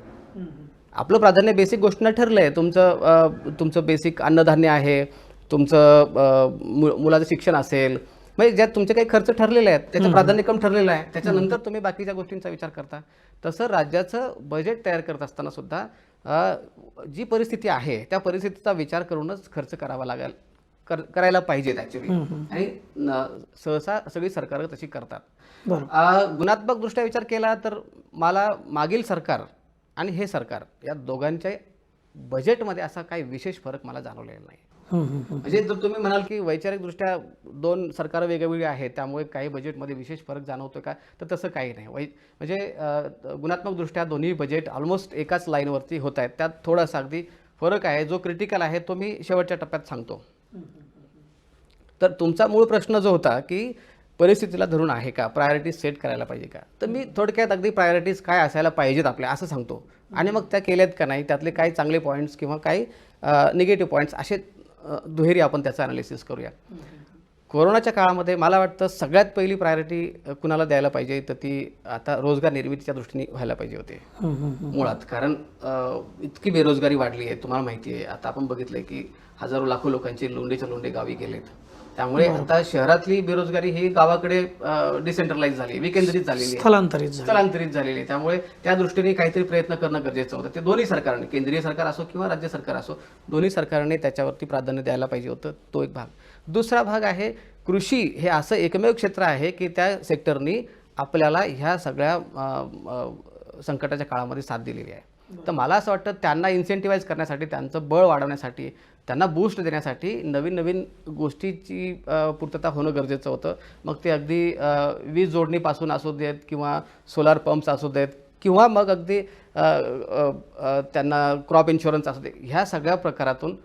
आपलं प्राधान्य बेसिक गोष्टींना ठरलं आहे. तुमचं बेसिक अन्नधान्य आहे, तुमचं मुलाचं शिक्षण असेल, म्हणजे ज्यात तुमचे काही खर्च ठरलेले आहेत त्याचं प्राधान्यक्रम ठरलेलं आहे. त्याच्यानंतर तुम्ही बाकीच्या गोष्टींचा विचार करता. तसं राज्याचं बजेट तयार करत असताना सुद्धा जी परिस्थिती आहे त्या परिस्थितीचा विचार करूनच खर्च करावा लागेल, करायला पाहिजेत ॲक्च्युली. आणि सहसा सगळी सरकारं तशी करतात. गुणात्मक दृष्ट्या विचार केला तर मला मागील सरकार आणि हे सरकार या दोघांच्या बजेटमध्ये असा काही विशेष फरक मला जाणवलेला नाही. म्हणजे जर तुम्ही म्हणाल की वैचारिकदृष्ट्या दोन सरकार वेगवेगळी आहेत त्यामुळे काही बजेटमध्ये विशेष फरक जाणवतो का, तर तसं काही नाही. म्हणजे गुणात्मकदृष्ट्या दोन्ही बजेट ऑलमोस्ट एकाच लाईनवरती होत आहेत. त्यात थोडासा अगदी फरक आहे. जो क्रिटिकल आहे तो मी शेवटच्या टप्प्यात सांगतो. तर तुमचा मूळ प्रश्न जो होता की परिस्थितीला धरून आहे का, प्रायोरिटीज सेट करायला पाहिजे का, तर मी थोडक्यात अगदी प्रायोरिटीज काय असायला पाहिजेत आपल्या असं सांगतो. आणि मग त्या केल्यात का नाही, त्यातले काही चांगले पॉईंट्स किंवा काही निगेटिव्ह पॉईंट्स असे दुहेरी आपण त्याचं अनालिसिस करूया. कोरोनाच्या काळामध्ये मला वाटतं सगळ्यात पहिली प्रायोरिटी कुणाला द्यायला पाहिजे तर ती आता रोजगार निर्मितीच्या दृष्टीने व्हायला पाहिजे होते मुळात. कारण इतकी बेरोजगारी वाढली आहे तुम्हाला माहिती आहे. आता आपण बघितलंय की हजारो लाखो लोकांचे लोंडेच्या लोंडे गावी गेलेत. त्यामुळे आता शहरातली बेरोजगारी ही गावाकडे डिसेंट्रलाइज झाली, विकेंद्रित झालेली आहे, स्थलांतरित झालेली आहे. त्यामुळे त्या दृष्टीने काहीतरी प्रयत्न करणं गरजेचं होतं. ते दोन्ही सरकारने, केंद्रीय सरकार असो किंवा राज्य सरकार असो, दोन्ही सरकारने त्याच्यावरती प्राधान्य द्यायला पाहिजे होतं. तो एक भाग. दुसरा भाग आहे कृषी. हे असं एकमेव क्षेत्र आहे की त्या सेक्टरनी आपल्याला ह्या सगळ्या संकटाच्या काळामध्ये साथ दिलेली आहे. तर मला असं वाटतं त्यांना इन्सेंटिवाइज करण्यासाठी, त्यांचं बळ वाढवण्यासाठी, त्यांना बूस्ट देण्यासाठी नवीन नवीन गोष्टीची पूर्तता होणं गरजेचं होतं. मग ते अगदी वीज जोडणीपासून असू देत किंवा सोलार पंप्स असू देत किंवा मग अगदी त्यांना क्रॉप इन्शुरन्स असू दे, ह्या सगळ्या प्रकारातून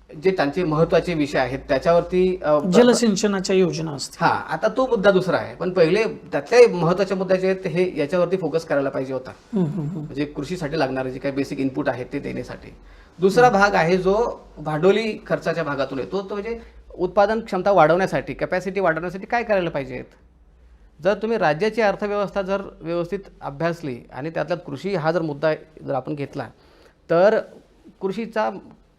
जे त्यांचे महत्त्वाचे विषय आहेत त्याच्यावरती जलसिंचनाच्या योजना असतात. हां, आता तो मुद्दा दुसरा आहे. पण पहिले त्यातले महत्त्वाचे मुद्दे जे आहेत हे याच्यावरती फोकस करायला पाहिजे होता. म्हणजे कृषीसाठी लागणारे जे काही बेसिक इनपुट आहेत ते देण्यासाठी. दुसरा भाग आहे जो भांडवली खर्चाच्या भागातून येतो, तो म्हणजे उत्पादन क्षमता वाढवण्यासाठी, कॅपॅसिटी वाढवण्यासाठी काय करायला पाहिजेत. जर तुम्ही राज्याची अर्थव्यवस्था जर व्यवस्थित अभ्यासली आणि त्यातला कृषी हा जर मुद्दा जर आपण घेतला तर कृषीचा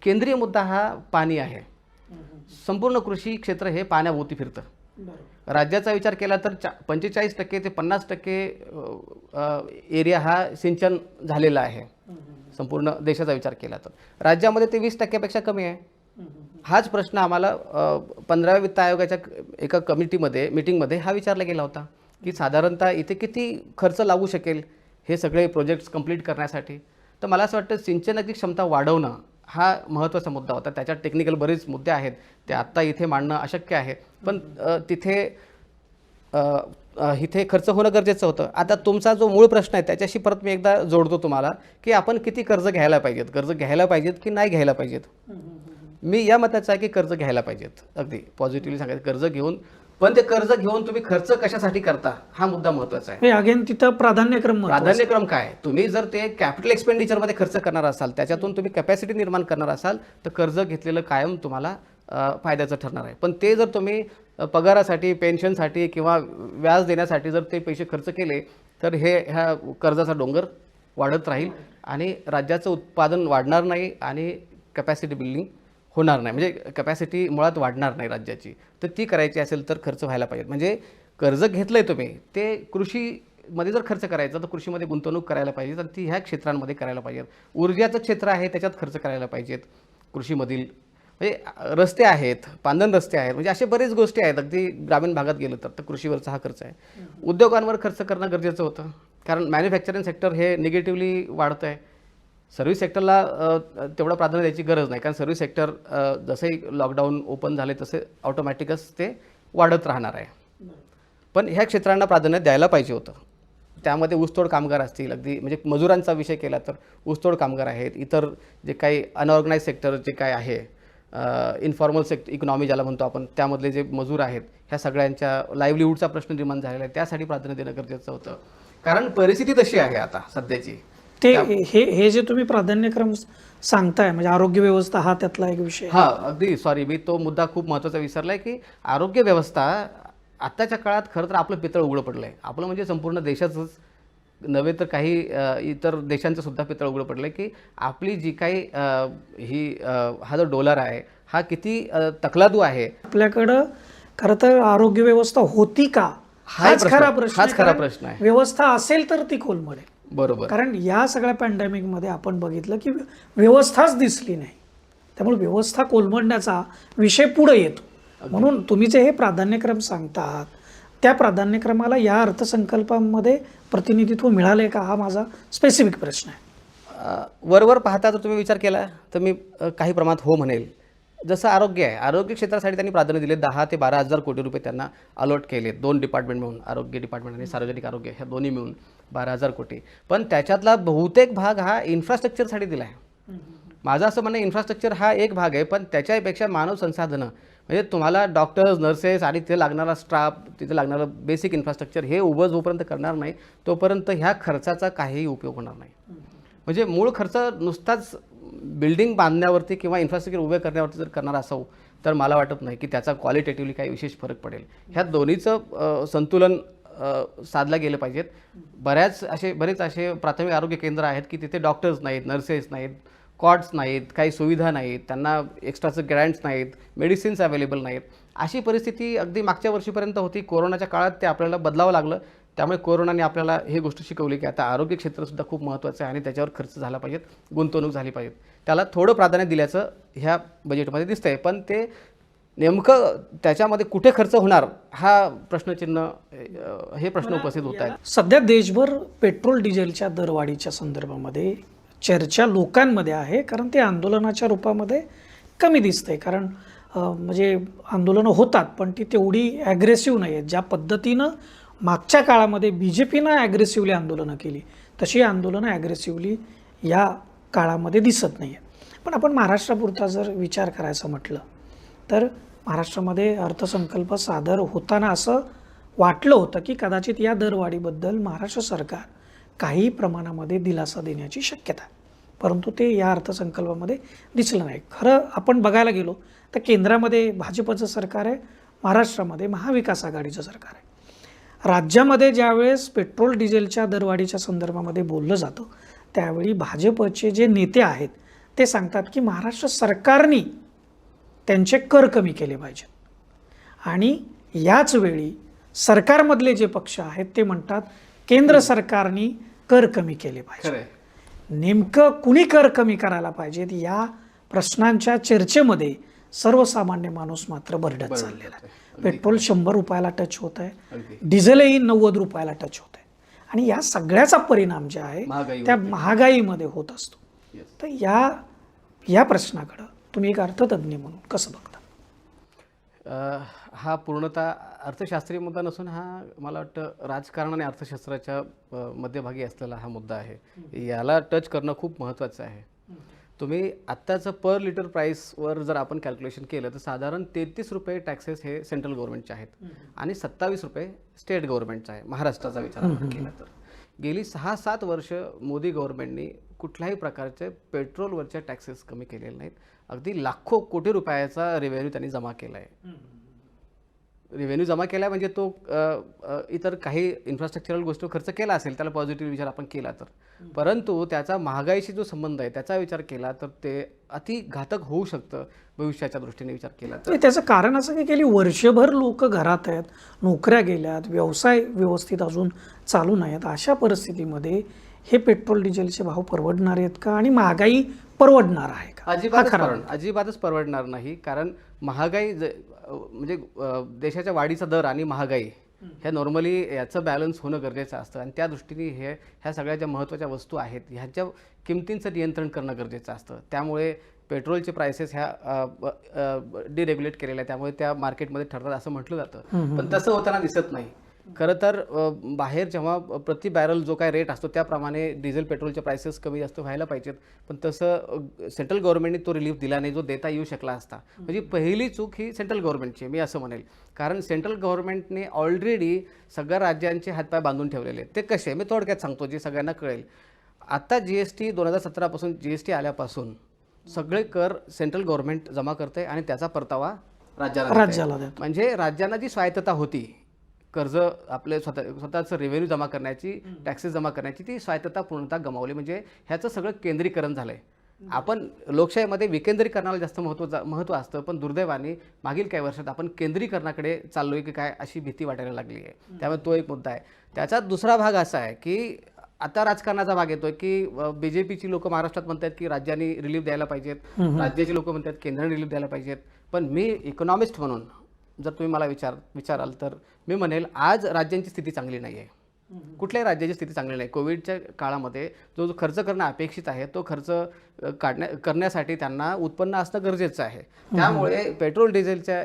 केंद्रीय मुद्दा हा पाणी आहे. संपूर्ण कृषी क्षेत्र हे पाण्याभोवती फिरतं. राज्याचा विचार केला तर 45% ते 50% एरिया हा सिंचन झालेला आहे. संपूर्ण देशाचा विचार केला तर राज्यामध्ये ते 20%पेक्षा कमी आहे. हाच प्रश्न आम्हाला 15व्या वित्त आयोगाच्या एका मीटिंगमध्ये हा विचारला गेला होता की साधारणतः इथे किती खर्च लागू शकेल हे सगळे प्रोजेक्ट्स कंप्लीट करण्यासाठी. तर मला असं वाटतं सिंचनाची क्षमता वाढवणं हा महत्त्वाचा मुद्दा होता. त्याच्यात टेक्निकल बरेच मुद्दे आहेत, ते आत्ता इथे मांडणं अशक्य आहे. पण इथे खर्च होणं गरजेचं होतं. आता तुमचा जो मूळ प्रश्न आहे त्याच्याशी परत मी एकदा जोडतो तुम्हाला की आपण किती कर्ज घ्यायला पाहिजेत की नाही घ्यायला पाहिजेत. मी या मताचा आहे की कर्ज घ्यायला पाहिजेत. अगदी पॉझिटिव्हली सांगायचं, कर्ज घेऊन. पण ते कर्ज घेऊन तुम्ही खर्च कशासाठी करता हा मुद्दा महत्त्वाचा आहे. अगेन तिथं प्राधान्यक्रम काय. तुम्ही जर ते कॅपिटल एक्सपेंडिचरमध्ये खर्च करणार असाल, त्याच्यातून तुम्ही कॅपॅसिटी निर्माण करणार असाल तर कर्ज घेतलेलं कायम तुम्हाला फायद्याचं ठरणार आहे. पण ते जर तुम्ही पगारासाठी, पेन्शनसाठी किंवा व्याज देण्यासाठी जर ते पैसे खर्च केले तर ह्या कर्जाचा डोंगर वाढत राहील आणि राज्याचं उत्पादन वाढणार नाही आणि कॅपॅसिटी बिल्डिंग होणार नाही. म्हणजे कॅपॅसिटी मुळात वाढणार नाही राज्याची. तर ती करायची असेल तर खर्च व्हायला पाहिजेत. म्हणजे कर्ज घेतलंय तुम्ही, ते कृषीमध्ये जर खर्च करायचं तर कृषीमध्ये गुंतवणूक करायला पाहिजेत आणि ती ह्या क्षेत्रांमध्ये करायला पाहिजेत. ऊर्जाचं क्षेत्र आहे त्याच्यात खर्च करायला पाहिजेत कृषीमधील. म्हणजे रस्ते आहेत, पांदन रस्ते आहेत, म्हणजे असे बरेच गोष्टी आहेत. अगदी ग्रामीण भागात गेलं तर कृषीवरचा हा खर्च आहे. उद्योगांवर खर्च करणं गरजेचं होतं कारण मॅन्युफॅक्चरिंग सेक्टर हे निगेटिव्हली वाढतं आहे. सर्व्हिस सेक्टरला तेवढं प्राधान्य द्यायची गरज नाही कारण सर्व्हिस सेक्टर जसंही लॉकडाऊन ओपन झाले तसे ऑटोमॅटिकच ते वाढत राहणार आहे. पण ह्या क्षेत्रांना प्राधान्य द्यायला पाहिजे होतं. त्यामध्ये ऊसतोड कामगार असतील, अगदी म्हणजे मजुरांचा विषय केला तर ऊसतोड कामगार आहेत, इतर जे काही अनऑर्गनाइज सेक्टर जे काय आहे इन्फॉर्मल इकॉनॉमी ज्याला म्हणतो आपण, त्यामधले जे मजूर आहेत, ह्या सगळ्यांच्या लाईव्हलीहूडचा प्रश्न निर्माण झालेला आहे, त्यासाठी प्राधान्य देणं गरजेचं होतं. कारण परिस्थिती तशी आहे आता सध्याची. ते हे जे तुम्ही प्राधान्यक्रम सांगताय म्हणजे आरोग्य व्यवस्था हा त्यातला एक विषय आहे. हां, अगदी सॉरी, मी तो मुद्दा खूप महत्त्वाचा विसरलाय की आरोग्य व्यवस्था आत्ताच्या काळात खरं तर आपलं पितळ उघडं पडलं आहे. आपलं म्हणजे संपूर्ण देशाचंच नव्हे तर काही इतर देशांचं सुद्धा पितळ उघडं पडलं आहे की आपली जी काही हा जो डॉलर आहे हा किती तकलादू आहे. आपल्याकडं खरं तर आरोग्य व्यवस्था होती का हाच खरा प्रश्न हाच खरा प्रश्न आहे. व्यवस्था असेल तर ती कोलमडेल. बरोबर. कारण या सगळ्या पॅन्डेमिकमध्ये आपण बघितलं की व्यवस्थाच दिसली नाही, त्यामुळे व्यवस्था कोलमडण्याचा विषय पुढे येतो. म्हणून तुम्ही जे हे प्राधान्यक्रम सांगतात त्या प्राधान्यक्रमाला या अर्थसंकल्पामध्ये प्रतिनिधित्व मिळाले का हा माझा स्पेसिफिक प्रश्न आहे. वरवर पाहता जर तुम्ही विचार केला तर मी काही प्रमाणात हो म्हणेल. जसं आरोग्य आहे, आरोग्य क्षेत्रासाठी त्यांनी प्राधान्य दिले. 10 ते 12,000 कोटी रुपये त्यांना अलॉट केले, 2 डिपार्टमेंट मिळून, आरोग्य डिपार्टमेंट आणि सार्वजनिक आरोग्य ह्या दोन्ही मिळून 12,000 कोटी. पण त्याच्यातला बहुतेक भाग हा इन्फ्रास्ट्रक्चरसाठी दिला आहे. माझं असं म्हणणं, इन्फ्रास्ट्रक्चर हा एक भाग आहे, पण त्याच्यापेक्षा मानव संसाधनं म्हणजे तुम्हाला डॉक्टर्स, नर्सेस आणि तिथे लागणारा स्टाफ, तिथे लागणारं बेसिक इन्फ्रास्ट्रक्चर हे उभं जोपर्यंत करणार नाही तोपर्यंत ह्या खर्चाचा काहीही उपयोग होणार नाही. म्हणजे मूळ खर्च नुसताच बिल्डिंग बांधण्यावरती किंवा इन्फ्रास्ट्रक्चर उभे करण्यावरती जर करणार असो तर मला वाटत नाही की त्याचा क्वालिटेटिव्हली काही विशेष फरक पडेल. ह्या दोन्हीचं संतुलन साधलं गेलं पाहिजेत. बरेच असे प्राथमिक आरोग्य केंद्र आहेत की तिथे डॉक्टर्स नाहीत, नर्सेस नाहीत, कॉट्स नाहीत, काही सुविधा नाहीत, त्यांना एक्स्ट्राचं ग्रँट्स नाहीत, मेडिसिन्स अवेलेबल नाहीत. अशी परिस्थिती अगदी मागच्या वर्षीपर्यंत होती. कोरोनाच्या काळात ते आपल्याला बदलावं लागलं. त्यामुळे कोरोनाने आपल्याला हे गोष्ट शिकवली की आता आरोग्य क्षेत्रसुद्धा खूप महत्त्वाचं आहे आणि त्याच्यावर खर्च झाला पाहिजेत, गुंतवणूक झाली पाहिजेत. त्याला थोडं प्राधान्य दिल्याचं ह्या बजेटमध्ये दिसतंय. पण ते नेमकं त्याच्यामध्ये कुठे खर्च होणार हा प्रश्नचिन्ह, हे प्रश्न उपस्थित होत आहेत. सध्या देशभर पेट्रोल डिझेलच्या दरवाढीच्या संदर्भामध्ये चर्चा लोकांमध्ये आहे, कारण ते आंदोलनाच्या रूपामध्ये कमी दिसतंय. कारण म्हणजे आंदोलनं होतात पण ती तेवढी ॲग्रेसिव्ह नाही आहेत. ज्या पद्धतीनं मागच्या काळामध्ये BJPनं ॲग्रेसिव्हली आंदोलनं केली तशी आंदोलनं ॲग्रेसिव्हली या काळामध्ये दिसत नाही आहेत. पण आपण महाराष्ट्रापुरता जर विचार करायचं म्हटलं तर महाराष्ट्रामध्ये अर्थसंकल्प सादर होताना असं वाटलं होतं की कदाचित या दरवाढीबद्दल महाराष्ट्र सरकार काही प्रमाणामध्ये दिलासा देण्याची शक्यता आहे, परंतु ते या अर्थसंकल्पामध्ये दिसलं नाही. खरं आपण बघायला गेलो तर केंद्रामध्ये भाजपचं सरकार आहे, महाराष्ट्रामध्ये महाविकास आघाडीचं सरकार आहे. राज्यामध्ये ज्यावेळेस पेट्रोल डिझेलच्या दरवाढीच्या संदर्भामध्ये बोललं जातं त्यावेळी भाजपचे जे नेते आहेत ते सांगतात की महाराष्ट्र सरकारने त्यांचे कर कमी केले पाहिजेत आणि याच वेळी सरकारमधले जे पक्ष आहेत ते म्हणतात केंद्र सरकारने कर कमी केले पाहिजे. नेमकं कुणी कर कमी करायला पाहिजेत या प्रश्नांच्या चर्चेमध्ये सर्वसामान्य माणूस मात्र भरडत चाललेला आहे. पेट्रोल 100 रुपयाला टच होत आहे, डिझेलही 90 रुपयाला टच होत आहे आणि या सगळ्याचा परिणाम जे आहे त्या महागाईमध्ये होत असतो. तर या प्रश्नाकडं तुम्ही एक अर्थतज्ञ म्हणून कसं बघता? हा पूर्णतः अर्थशास्त्रीय मुद्दा नसून हा मला वाटतं राजकारण आणि अर्थशास्त्राच्या मध्यभागी असलेला हा मुद्दा आहे. याला टच करणं खूप महत्त्वाचं आहे. तुम्ही आत्ताचं पर लिटर प्राईसवर जर आपण कॅल्क्युलेशन केलं तर साधारण 33 रुपये टॅक्सेस हे सेंट्रल गव्हर्नमेंटचे आहेत आणि 27 रुपये स्टेट गव्हर्नमेंटचा आहे. महाराष्ट्राचा विचार केला तर गेली 6-7 वर्ष मोदी गव्हर्नमेंटनी कुठल्याही प्रकारचे पेट्रोलवरच्या टॅक्सेस कमी केलेले नाहीत. अगदी लाखो कोटी रुपयाचा रेव्हेन्यू त्यांनी जमा केला आहे. रेव्हेन्यू जमा केला म्हणजे तो इतर काही इन्फ्रास्ट्रक्चरल गोष्टी खर्च केला असेल, त्याला पॉझिटिव्ह विचार आपण केला तर, परंतु त्याचा महागाईशी जो संबंध आहे त्याचा विचार केला तर ते अति घातक होऊ शकतं भविष्याच्या दृष्टीने विचार केला तर. त्याचं कारण असं की गेली वर्षभर लोक घरात आहेत, नोकऱ्या गेल्यात, व्यवसाय व्यवस्थित अजून चालू नाहीत. अशा परिस्थितीमध्ये हे पेट्रोल डिझेलचे भाव परवडणार आहेत का आणि महागाई परवडणार आहे का? अजिबातच परवडणार नाही. कारण महागाई म्हणजे देशाच्या वाढीचा दर आणि महागाई ह्या नॉर्मली याचं बॅलन्स होणं गरजेचं असतं आणि त्या दृष्टीने ह्या सगळ्या ज्या महत्त्वाच्या वस्तू आहेत ह्यांच्या किमतींचं नियंत्रण करणं गरजेचं असतं. त्यामुळे पेट्रोलचे प्राइसेस ह्या डिरेग्युलेट केलेल्या आहेत, त्यामुळे त्या मार्केटमध्ये ठरतात असं म्हटलं जातं, पण तसं होताना दिसत नाही. खरं तर बाहेर जेव्हा प्रति बॅरल जो काय रेट असतो त्याप्रमाणे डिझेल पेट्रोलचे प्राइसेस कमी जास्त व्हायला पाहिजेत, पण तसं सेंट्रल गव्हर्नमेंटने तो रिलीफ दिला नाही जो देता येऊ शकला असता. म्हणजे पहिली चूक ही सेंट्रल गव्हर्नमेंटची मी असं म्हणेल. कारण सेंट्रल गव्हर्नमेंटने ऑलरेडी सगळ्या राज्यांचे हातपाय बांधून ठेवलेले आहेत. ते कसे मी थोडक्यात सांगतो जे सगळ्यांना कळेल. आता GST 2017पासून GST आल्यापासून सगळे कर सेंट्रल गव्हर्नमेंट जमा करते आणि त्याचा परतावा राज्याला देते. म्हणजे राज्यांना जी स्वायत्तता होती कर्ज आपले स्वतःचं रेव्हेन्यू जमा करण्याची, टॅक्सेस जमा करण्याची, ती स्वायत्तता पूर्णतः गमावली. म्हणजे ह्याचं सगळं केंद्रीकरण झालंय. आपण लोकशाहीमध्ये विकेंद्रीकरणाला जास्त महत्त्व असतं, पण दुर्दैवाने मागील काही वर्षात आपण केंद्रीकरणाकडे चाललोय की काय अशी भीती वाटायला लागली आहे. त्यामुळे तो एक मुद्दा आहे. त्याचा दुसरा भाग असा आहे की आता राजकारणाचा भाग येतोय की BJPची लोक महाराष्ट्रात म्हणतात की राज्यांनी रिलीफ द्यायला पाहिजेत, राज्याची लोक म्हणतात केंद्राने रिलीफ द्यायला पाहिजेत. पण मी इकॉनॉमिस्ट म्हणून जर तुम्ही मला विचाराल तर मी म्हणेल आज राज्यांची स्थिती चांगली नाही आहे. कुठल्याही राज्याची स्थिती चांगली नाही. कोविडच्या काळामध्ये जो खर्च करणं अपेक्षित आहे तो खर्च करण्यासाठी त्यांना उत्पन्न असणं गरजेचं आहे. त्यामुळे पेट्रोल डिझेलच्या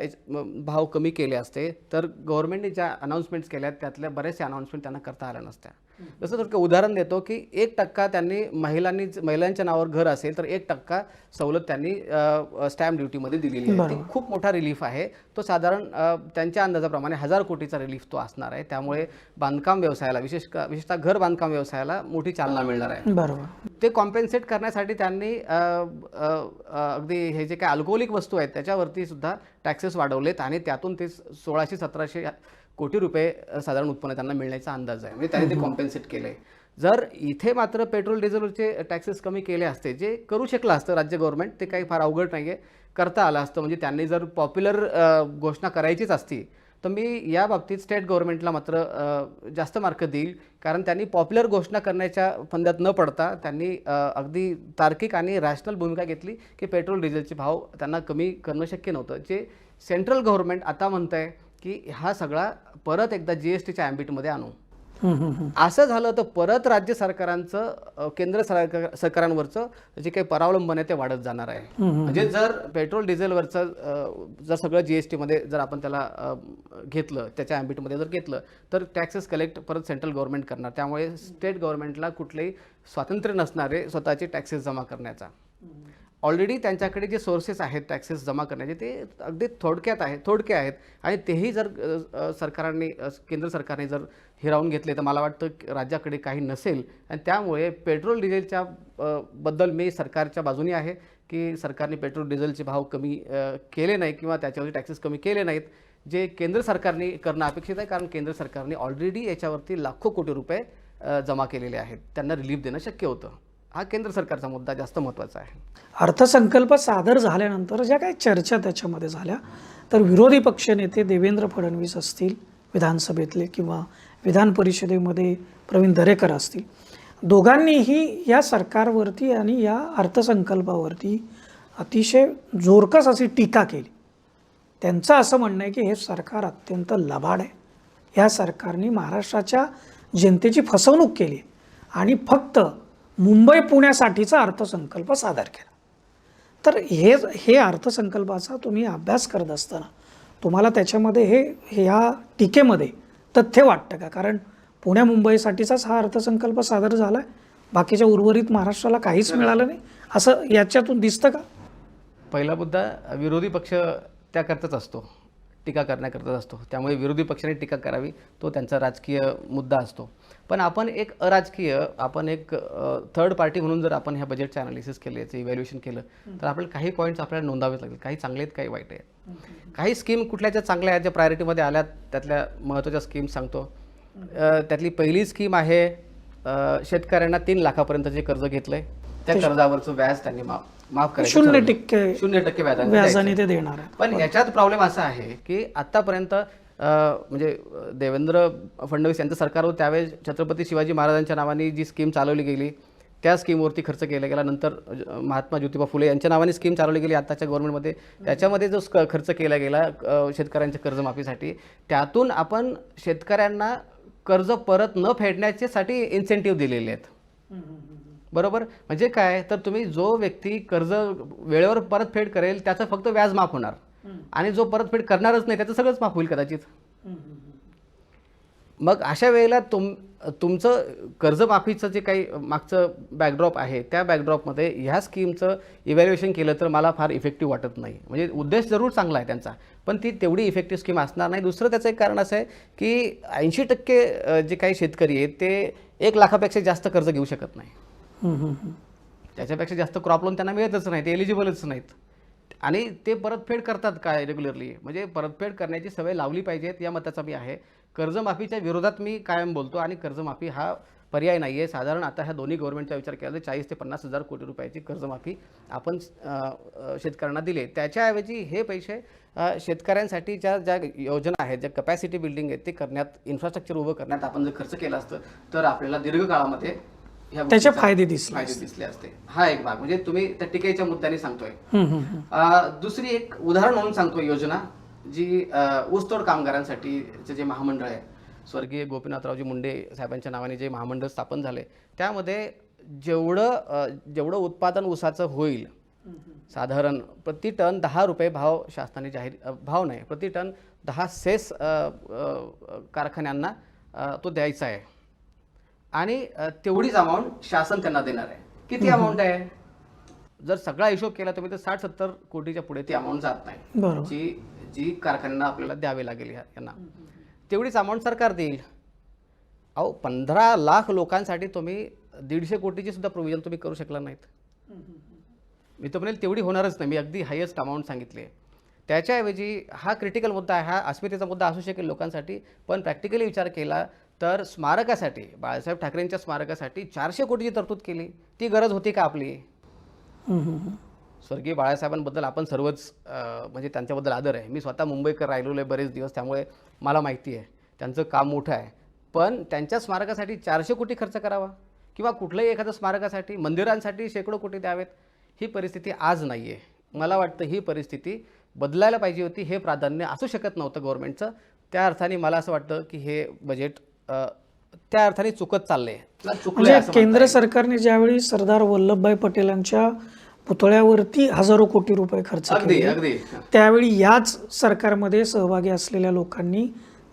भाव कमी केले असते तर गव्हर्नमेंटने ज्या अनाऊन्समेंट्स केल्या त्यातल्या बऱ्याचशा अनाऊन्समेंट त्यांना करता आल्या नसत्या. जसं तर उदाहरण देतो की 1% त्यांनी महिलांच्या नावावर घर असेल तर 1% सवलत त्यांनी स्टॅम्प ड्युटीमध्ये दिलेली आहे. ती खूप मोठा रिलीफ आहे. तो साधारण त्यांच्या अंदाजाप्रमाणे 1000 कोटीचा रिलीफ तो असणार आहे. त्यामुळे बांधकाम व्यवसायाला विशेषतः घर बांधकाम व्यवसायाला मोठी चालना मिळणार आहे. बरोबर. ते कॉम्पेन्सेट करण्यासाठी त्यांनी अगदी हे जे काही अल्कोहोलिक वस्तू आहेत त्याच्यावरती सुद्धा टॅक्सेस वाढवलेत आणि त्यातून ते 1600-1700 कोटी रुपये साधारण उत्पन्न त्यांना मिळण्याचा अंदाज आहे. म्हणजे त्यांनी ते कॉम्पेन्सेट केलं आहे. जर इथे मात्र पेट्रोल डिझेलवरचे टॅक्सेस कमी केले असते, जे करू शकलं असतं राज्य गव्हर्नमेंट, ते काही फार अवघड नाही आहे, करता आलं असतं. म्हणजे त्यांनी जर पॉप्युलर घोषणा करायचीच असती तर मी या बाबतीत स्टेट गव्हर्नमेंटला मात्र जास्त मार्क देईल. कारण त्यांनी पॉप्युलर घोषणा करण्याच्या फंद्यात न पडता त्यांनी अगदी तार्किक आणि रॅशनल भूमिका घेतली की पेट्रोल डिझेलचे भाव त्यांना कमी करणं शक्य नव्हतं. जे सेंट्रल गव्हर्नमेंट आता म्हणतं आहे की हा सगळा परत एकदा GSTच्या ॲम्बिटमध्ये आणू. असं झालं तर परत राज्य सरकारांचं केंद्र सरकारांवरचं जे काही परावलंबन आहे ते वाढत जाणार आहे. म्हणजे जर पेट्रोल डिझेलवरचं जर सगळं GSTमध्ये जर आपण त्याला घेतलं, त्याच्या ॲम्बिटमध्ये जर घेतलं तर टॅक्सेस कलेक्ट परत सेंट्रल गव्हर्नमेंट करणार. त्यामुळे स्टेट गव्हर्नमेंटला कुठलेही स्वातंत्र्य नसणारे स्वतःचे टॅक्सेस जमा करण्याचा. ऑलरेडी त्यांच्याकडे जे सोर्सेस आहेत टॅक्सेस जमा करण्याचे ते अगदी थोडके आहेत आणि तेही जर केंद्र सरकारने जर हिरावून घेतले तर मला वाटतं राज्याकडे काही नसेल. आणि त्यामुळे पेट्रोल डिझेलच्या बद्दल मी सरकारच्या बाजूने आहे की सरकारने पेट्रोल डिझेलचे भाव कमी केले नाही किंवा त्याच्यावरचे टॅक्सेस कमी केले नाहीत, जे केंद्र सरकारने करणं अपेक्षित आहे. कारण केंद्र सरकारने ऑलरेडी याच्यावरती लाखो कोटी रुपये जमा केलेले आहेत. त्यांना रिलीफ देणं शक्य होतं. हा केंद्र सरकारचा मुद्दा जास्त महत्त्वाचा आहे. अर्थसंकल्प सादर झाल्यानंतर ज्या काही चर्चा त्याच्यामध्ये झाल्या तर विरोधी पक्षनेते देवेंद्र फडणवीस असतील विधानसभेतले किंवा विधान परिषदेमध्ये प्रवीण दरेकर असतील, दोघांनीही या सरकारवरती आणि या अर्थसंकल्पावरती अतिशय जोरकस अशी टीका केली. त्यांचं असं म्हणणं आहे की हे सरकार अत्यंत लबाड आहे. या सरकारने महाराष्ट्राच्या जनतेची फसवणूक केली आणि फक्त मुंबई पुण्यासाठीचा अर्थसंकल्प सादर केला. तर हे अर्थसंकल्पाचा तुम्ही अभ्यास करत असताना तुम्हाला त्याच्यामध्ये ह्या टीकेमध्ये तथ्य वाटतं का? कारण पुण्या मुंबईसाठीचाच हा अर्थसंकल्प सादर झाला आहे, बाकीच्या उर्वरित महाराष्ट्राला काहीच मिळालं नाही असं याच्यातून दिसतं का? पहिला मुद्दा विरोधी पक्ष त्याकरताच असतो, टीका करण्याकरताच असतो. त्यामुळे विरोधी पक्षाने टीका करावी तो त्यांचा राजकीय मुद्दा असतो. पण आपण एक थर्ड पार्टी म्हणून जर आपण ह्या बजेटचं ॲनालिसिस केलं, याचं इव्हॅल्युएशन केलं तर आपल्याला काही पॉईंट्स आपल्याला नोंदावेच लागतील. काही चांगले आहेत, काही वाईट आहेत. काही स्कीम कुठल्या चांगल्या आहेत ज्या प्रायोरिटीमध्ये आल्यात त्यातल्या महत्त्वाच्या स्कीम सांगतो. त्यातली पहिली स्कीम आहे शेतकऱ्यांना 3 लाखापर्यंत जे कर्ज घेतलंय त्या कर्जावरचं व्याज त्यांनी माफ करायचं. 0% व्याजाने ते देणार आहे. पण याच्यात प्रॉब्लेम असा आहे की आतापर्यंत म्हणजे देवेंद्र फडणवीस यांचं सरकार होतं त्यावेळेस छत्रपती शिवाजी महाराजांच्या नावाने जी स्कीम चालवली गेली त्या स्कीमवरती खर्च केला गेला. नंतर महात्मा ज्योतिबा फुले यांच्या नावाने स्कीम चालवली गेली आत्ताच्या गव्हर्नमेंटमध्ये. त्याच्यामध्ये जो खर्च केला गेला शेतकऱ्यांच्या कर्जमाफीसाठी, त्यातून आपण शेतकऱ्यांना कर्ज परत न फेडण्याच्यासाठी इन्सेंटिव्ह दिलेले आहेत. बरोबर. म्हणजे काय तर तुम्ही जो व्यक्ती कर्ज वेळेवर परतफेड करेल त्याचं फक्त व्याज माफ होणार आणि जो परतफेड करणारच नाही त्याचं सगळंच माफ होईल कदाचित. मग अशा वेळेला तुमचं कर्जमाफीचं जे काही मागचं बॅकड्रॉप आहे त्या बॅकड्रॉपमध्ये ह्या स्कीमचं इव्हॅल्युएशन केलं तर मला फार इफेक्टिव्ह वाटत नाही. म्हणजे उद्देश जरूर चांगला आहे त्यांचा, पण ती तेवढी इफेक्टिव्ह स्कीम असणार नाही. दुसरं त्याचं एक कारण असं आहे की 80% जे काही शेतकरी आहेत ते 1 लाखापेक्षा जास्त कर्ज घेऊ शकत नाही. त्याच्यापेक्षा जास्त क्रॉप लोन त्यांना मिळतच नाही, ते एलिजिबलच नाहीत. आणि ते परतफेड करतात काय रेग्युलरली, म्हणजे परतफेड करण्याची सवय लावली पाहिजेत या मताचा मी आहे. कर्जमाफीच्या विरोधात मी कायम बोलतो आणि कर्जमाफी हा पर्याय नाही आहे. साधारण आता ह्या दोन्ही गव्हर्नमेंटचा विचार केला तर 40 ते 50 हजार कोटी रुपयाची कर्जमाफी आपण शेतकऱ्यांना दिले. त्याच्याऐवजी हे पैसे शेतकऱ्यांसाठी ज्या योजना आहेत, ज्या कपॅसिटी बिल्डिंग आहेत ते करण्यात, इन्फ्रास्ट्रक्चर उभं करण्यात आपण जर खर्च केला असतं तर आपल्याला दीर्घकाळामध्ये त्याचे फायदे दिसले असते. हा एक भाग, म्हणजे तुम्ही त्या टीकेच्या मुद्द्याने सांगतोय. दुसरी एक उदाहरण म्हणून सांगतोय योजना, जी ऊसतोड कामगारांसाठी जे महामंडळ आहे, स्वर्गीय गोपीनाथरावजी मुंडे साहेबांच्या नावाने जे महामंडळ स्थापन झाले, त्यामध्ये जेवढं उत्पादन ऊसाचं होईल, साधारण प्रति टन 10 रुपये भाव शासनाने जाहीर, भाव नाही, प्रति टन 10 सेस कारखान्यांना तो द्यायचा आहे. आणि तेवढीच अमाऊंट शासन त्यांना देणार आहे. किती अमाऊंट आहे? जर सगळा हिशोब केला तुम्ही तर 60-70 कोटीच्या पुढे ती अमाऊंट जात नाही, जी कारखान्यांना आपल्याला द्यावी लागेल यांना. तेवढीच अमाऊंट सरकार देईल. 15 लाख लोकांसाठी तुम्ही 150 कोटीची सुद्धा प्रोव्हिजन तुम्ही करू शकला नाहीत. मी तर म्हणेल तेवढी होणारच नाही. मी अगदी हायेस्ट अमाऊंट सांगितली आहे. त्याच्याऐवजी हा क्रिटिकल मुद्दा आहे, हा अस्मितेचा मुद्दा असू शकेल लोकांसाठी, पण प्रॅक्टिकली विचार केला तर स्मारकासाठी, बाळासाहेब ठाकरेंच्या स्मारकासाठी 400 कोटीची तरतूद केली. ती गरज होती का आपली? स्वर्गीय बाळासाहेबांबद्दल आपण सर्वच म्हणजे त्यांच्याबद्दल आदर आहे. मी स्वतः मुंबईकर राहिलेलो आहे बरेच दिवस, त्यामुळे मला माहिती आहे त्यांचं काम मोठं आहे. पण त्यांच्या स्मारकासाठी 400 कोटी खर्च करावा किंवा कुठल्याही एखाद्या स्मारकासाठी, मंदिरांसाठी शेकडो कोटी द्यावेत, ही परिस्थिती आज नाही आहे. मला वाटतं ही परिस्थिती बदलायला पाहिजे होती. हे प्राधान्य असू शकत नव्हतं गव्हर्नमेंटचं. त्या अर्थाने मला असं वाटतं की हे बजेट त्या अर्थाने चुकत चाललंय. म्हणजे केंद्र सरकारने ज्यावेळी सरदार वल्लभभाई पटेलांच्या पुतळ्यावरती हजारो कोटी रुपये खर्च केले, त्यावेळी याच सरकारमध्ये सहभागी असलेल्या लोकांनी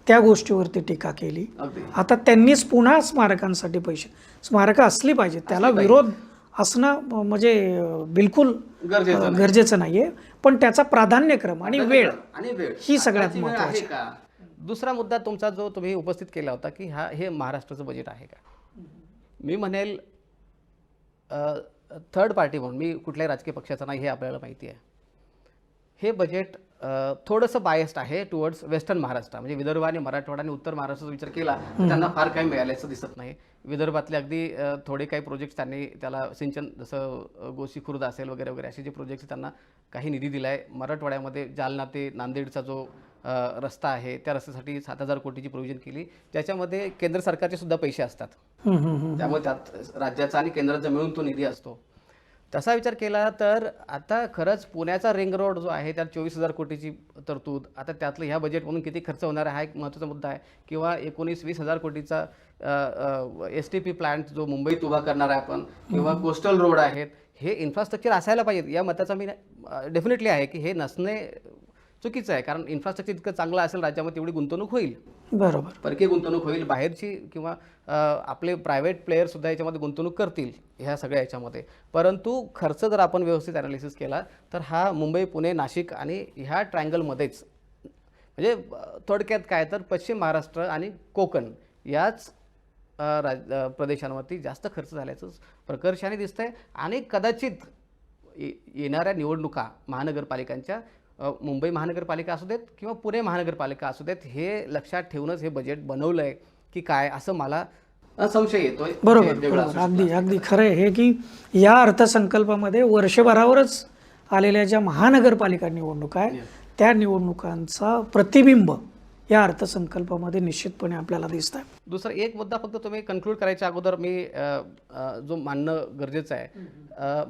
त्या गोष्टीवरती टीका केली. आता त्यांनीच पुन्हा स्मारकांसाठी पैसे, स्मारकं असली पाहिजे, त्याला विरोध असणं म्हणजे बिलकुल गरजेचं नाहीये, पण त्याचा प्राधान्यक्रम आणि वेळ ही सगळ्यात महत्त्वाची. दुसरा मुद्दा तुमचा जो तुम्ही उपस्थित केला होता की हे महाराष्ट्राचं बजेट आहे का? मी म्हणेल थर्ड पार्टी म्हणून, मी कुठल्याही राजकीय पक्षाचा नाही हे आपल्याला माहिती आहे, हे बजेट थोडंसं बायस्ड आहे टुवर्ड्स वेस्टर्न महाराष्ट्र. म्हणजे विदर्भ आणि मराठवाडा आणि उत्तर महाराष्ट्राचा विचार केला तर त्यांना फार काही मिळाल्याचं दिसत नाही. विदर्भातले अगदी थोडे काही प्रोजेक्ट्स त्यांनी त्याला सिंचन, जसं गोसी खुर्द असेल वगैरे वगैरे असे जे प्रोजेक्ट्स त्यांना काही निधी दिला आहे. मराठवाड्यामध्ये जालना ते नांदेडचा जो रस्ता आहे त्या रस्त्यासाठी 7,000 कोटीची प्रोव्हिजन केली, ज्याच्यामध्ये केंद्र सरकारचे सुद्धा पैसे असतात. त्यामुळे त्यात राज्याचा आणि केंद्राचा मिळून तो निधी असतो. तसा विचार केला तर आता खरंच पुण्याचा रिंग रोड जो आहे त्यात 24,000 कोटीची तरतूद, आता त्यातलं ह्या बजेटमधून किती खर्च होणार आहे हा एक महत्त्वाचा मुद्दा आहे. किंवा 19-20 हजार कोटीचा STP प्लांट जो मुंबईत उभा करणार आहे आपण, किंवा कोस्टल रोड आहेत, हे इन्फ्रास्ट्रक्चर असायला पाहिजेत. या मताचा मी डेफिनेटली आहे की हे नसणे चुकीचं आहे, कारण इन्फ्रास्ट्रक्चर इतकं चांगलं असेल राज्यामध्ये तेवढी गुंतवणूक होईल, बरोबर, परकीय गुंतवणूक होईल, बाहेरची किंवा आपले प्रायव्हेट प्लेयरसुद्धा याच्यामध्ये गुंतवणूक करतील ह्या सगळ्या याच्यामध्ये. परंतु खर्च जर आपण व्यवस्थित ॲनालिसिस केला तर हा मुंबई, पुणे, नाशिक आणि ह्या ट्रायंगलमध्येच, म्हणजे थोडक्यात काय तर पश्चिम महाराष्ट्र आणि कोकण याच प्रदेशांवरती जास्त खर्च झाल्याचं प्रकर्षाने दिसतंय. आणि कदाचित येणाऱ्या निवडणुका महानगरपालिकांच्या, मुंबई महानगरपालिका असू देत किंवा पुणे महानगरपालिका असू देत, हे लक्षात ठेवूनच हे बजेट बनवलं आहे की काय, असं मला संशय येतोय. बरोबर, अगदी अगदी खरं आहे हे की या अर्थसंकल्पामध्ये वर्षभरावरच आलेल्या ज्या महानगरपालिका निवडणुका आहेत त्या निवडणुकांचा प्रतिबिंब या अर्थसंकल्पामध्ये निश्चितपणे आपल्याला दिसत आहे. दुसरा एक मुद्दा फक्त तुम्ही कन्क्लूड करायच्या अगोदर मी जो मानणं गरजेचं आहे,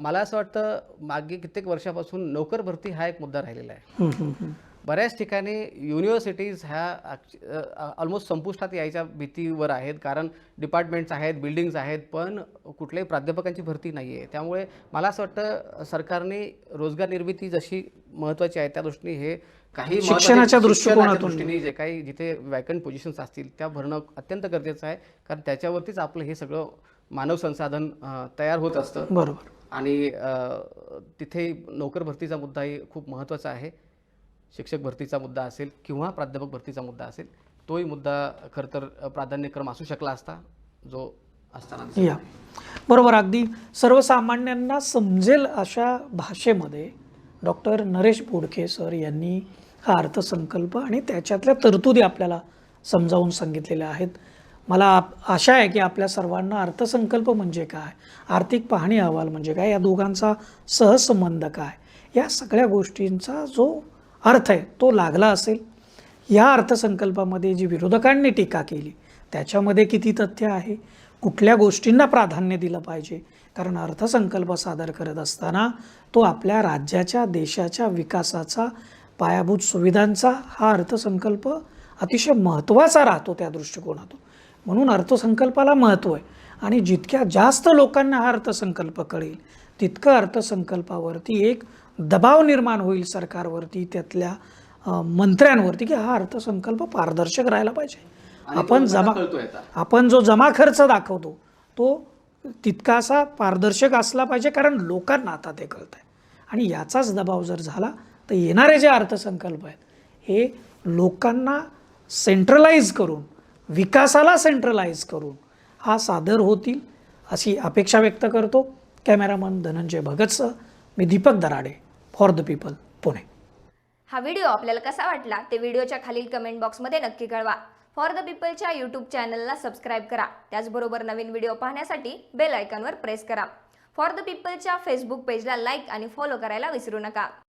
मला असं वाटतं मागे कित्येक वर्षापासून नोकर भरती हा एक मुद्दा राहिलेला आहे. बऱ्याच ठिकाणी युनिव्हर्सिटीज ह्या ऑलमोस्ट संपुष्टात यायच्या भीतीवर आहेत, कारण डिपार्टमेंट्स आहेत, बिल्डिंग्स आहेत, पण कुठल्याही प्राध्यापकांची भरती नाही आहे. त्यामुळे मला असं वाटतं सरकारने रोजगार निर्मिती जशी महत्त्वाची आहे त्या दृष्टीने हे काही शिक्षणाच्या महत्त्वाचे दृष्टिकोनातून. दृष्टीने जे काही जिथे वॅकंट पोझिशन्स असतील त्या भरणं अत्यंत गरजेचं आहे, कारण त्याच्यावरतीच आपलं हे सगळं मानव संसाधन तयार होत असतं. बरोबर. आणि तिथे नोकर भरतीचा मुद्दाही खूप महत्त्वाचा आहे. शिक्षक भरतीचा मुद्दा असेल किंवा प्राध्यापक भरतीचा मुद्दा असेल, तोही मुद्दा खरं तर प्राधान्यक्रम असू शकला असता, जो असताना दिसत या बरोबर. अगदी सर्वसामान्यांना समजेल अशा भाषेमध्ये डॉक्टर नरेश बोडके सर यांनी हा अर्थसंकल्प आणि त्याच्यातल्या तरतुदी आपल्याला समजावून सांगितलेल्या आहेत. मला आशा आहे की आपल्या सर्वांना अर्थसंकल्प म्हणजे काय, आर्थिक पाहणी अहवाल म्हणजे काय, या दोघांचा सहसंबंध काय, या सगळ्या गोष्टींचा जो अर्थ आहे तो लागला असेल. या अर्थसंकल्पामध्ये जी विरोधकांनी टीका केली त्याच्यामध्ये किती तथ्य आहे, कुठल्या गोष्टींना प्राधान्य दिलं पाहिजे, कारण अर्थसंकल्प सादर करत असताना तो आपल्या राज्याच्या देशाच्या विकासाचा, पायाभूत सुविधांचा हा अर्थसंकल्प अतिशय महत्त्वाचा राहतो त्या दृष्टिकोनातून. म्हणून अर्थसंकल्पाला महत्त्व आहे आणि जितक्या जास्त लोकांना हा अर्थसंकल्प कळेल तितकं अर्थसंकल्पावरती एक दबाव निर्माण होईल सरकारवरती, त्यातल्या मंत्र्यांवरती, की हा अर्थसंकल्प पारदर्शक राहायला पाहिजे. आपण जो जमा खर्च दाखवतो तो तितकासा पारदर्शक असला पाहिजे, कारण लोकांना आता ते कळत आहे. आणि याचाच दबाव जर झाला तर येणारे जे अर्थसंकल्प आहेत हे लोकांना सेंट्रलाइज करून, विकासाला सेंट्रलाइज करून हा सादर होतील अशी अपेक्षा व्यक्त करतो. कॅमेरामन धनंजय भगतसह मी Deepak Darade, for the people, Pune. हा व्हिडिओ आपल्याला कसा वाटला ते व्हिडिओच्या खालील कमेंट बॉक्समध्ये नक्की कळवा. फॉर द पीपलच्या यूट्यूब चॅनलला सबस्क्राईब करा. त्याचबरोबर नवीन व्हिडिओ पाहण्यासाठी बेल आयकॉनवर प्रेस करा. फॉर द पीपलच्या फेसबुक पेजला लाईक आणि फॉलो करायला विसरू नका.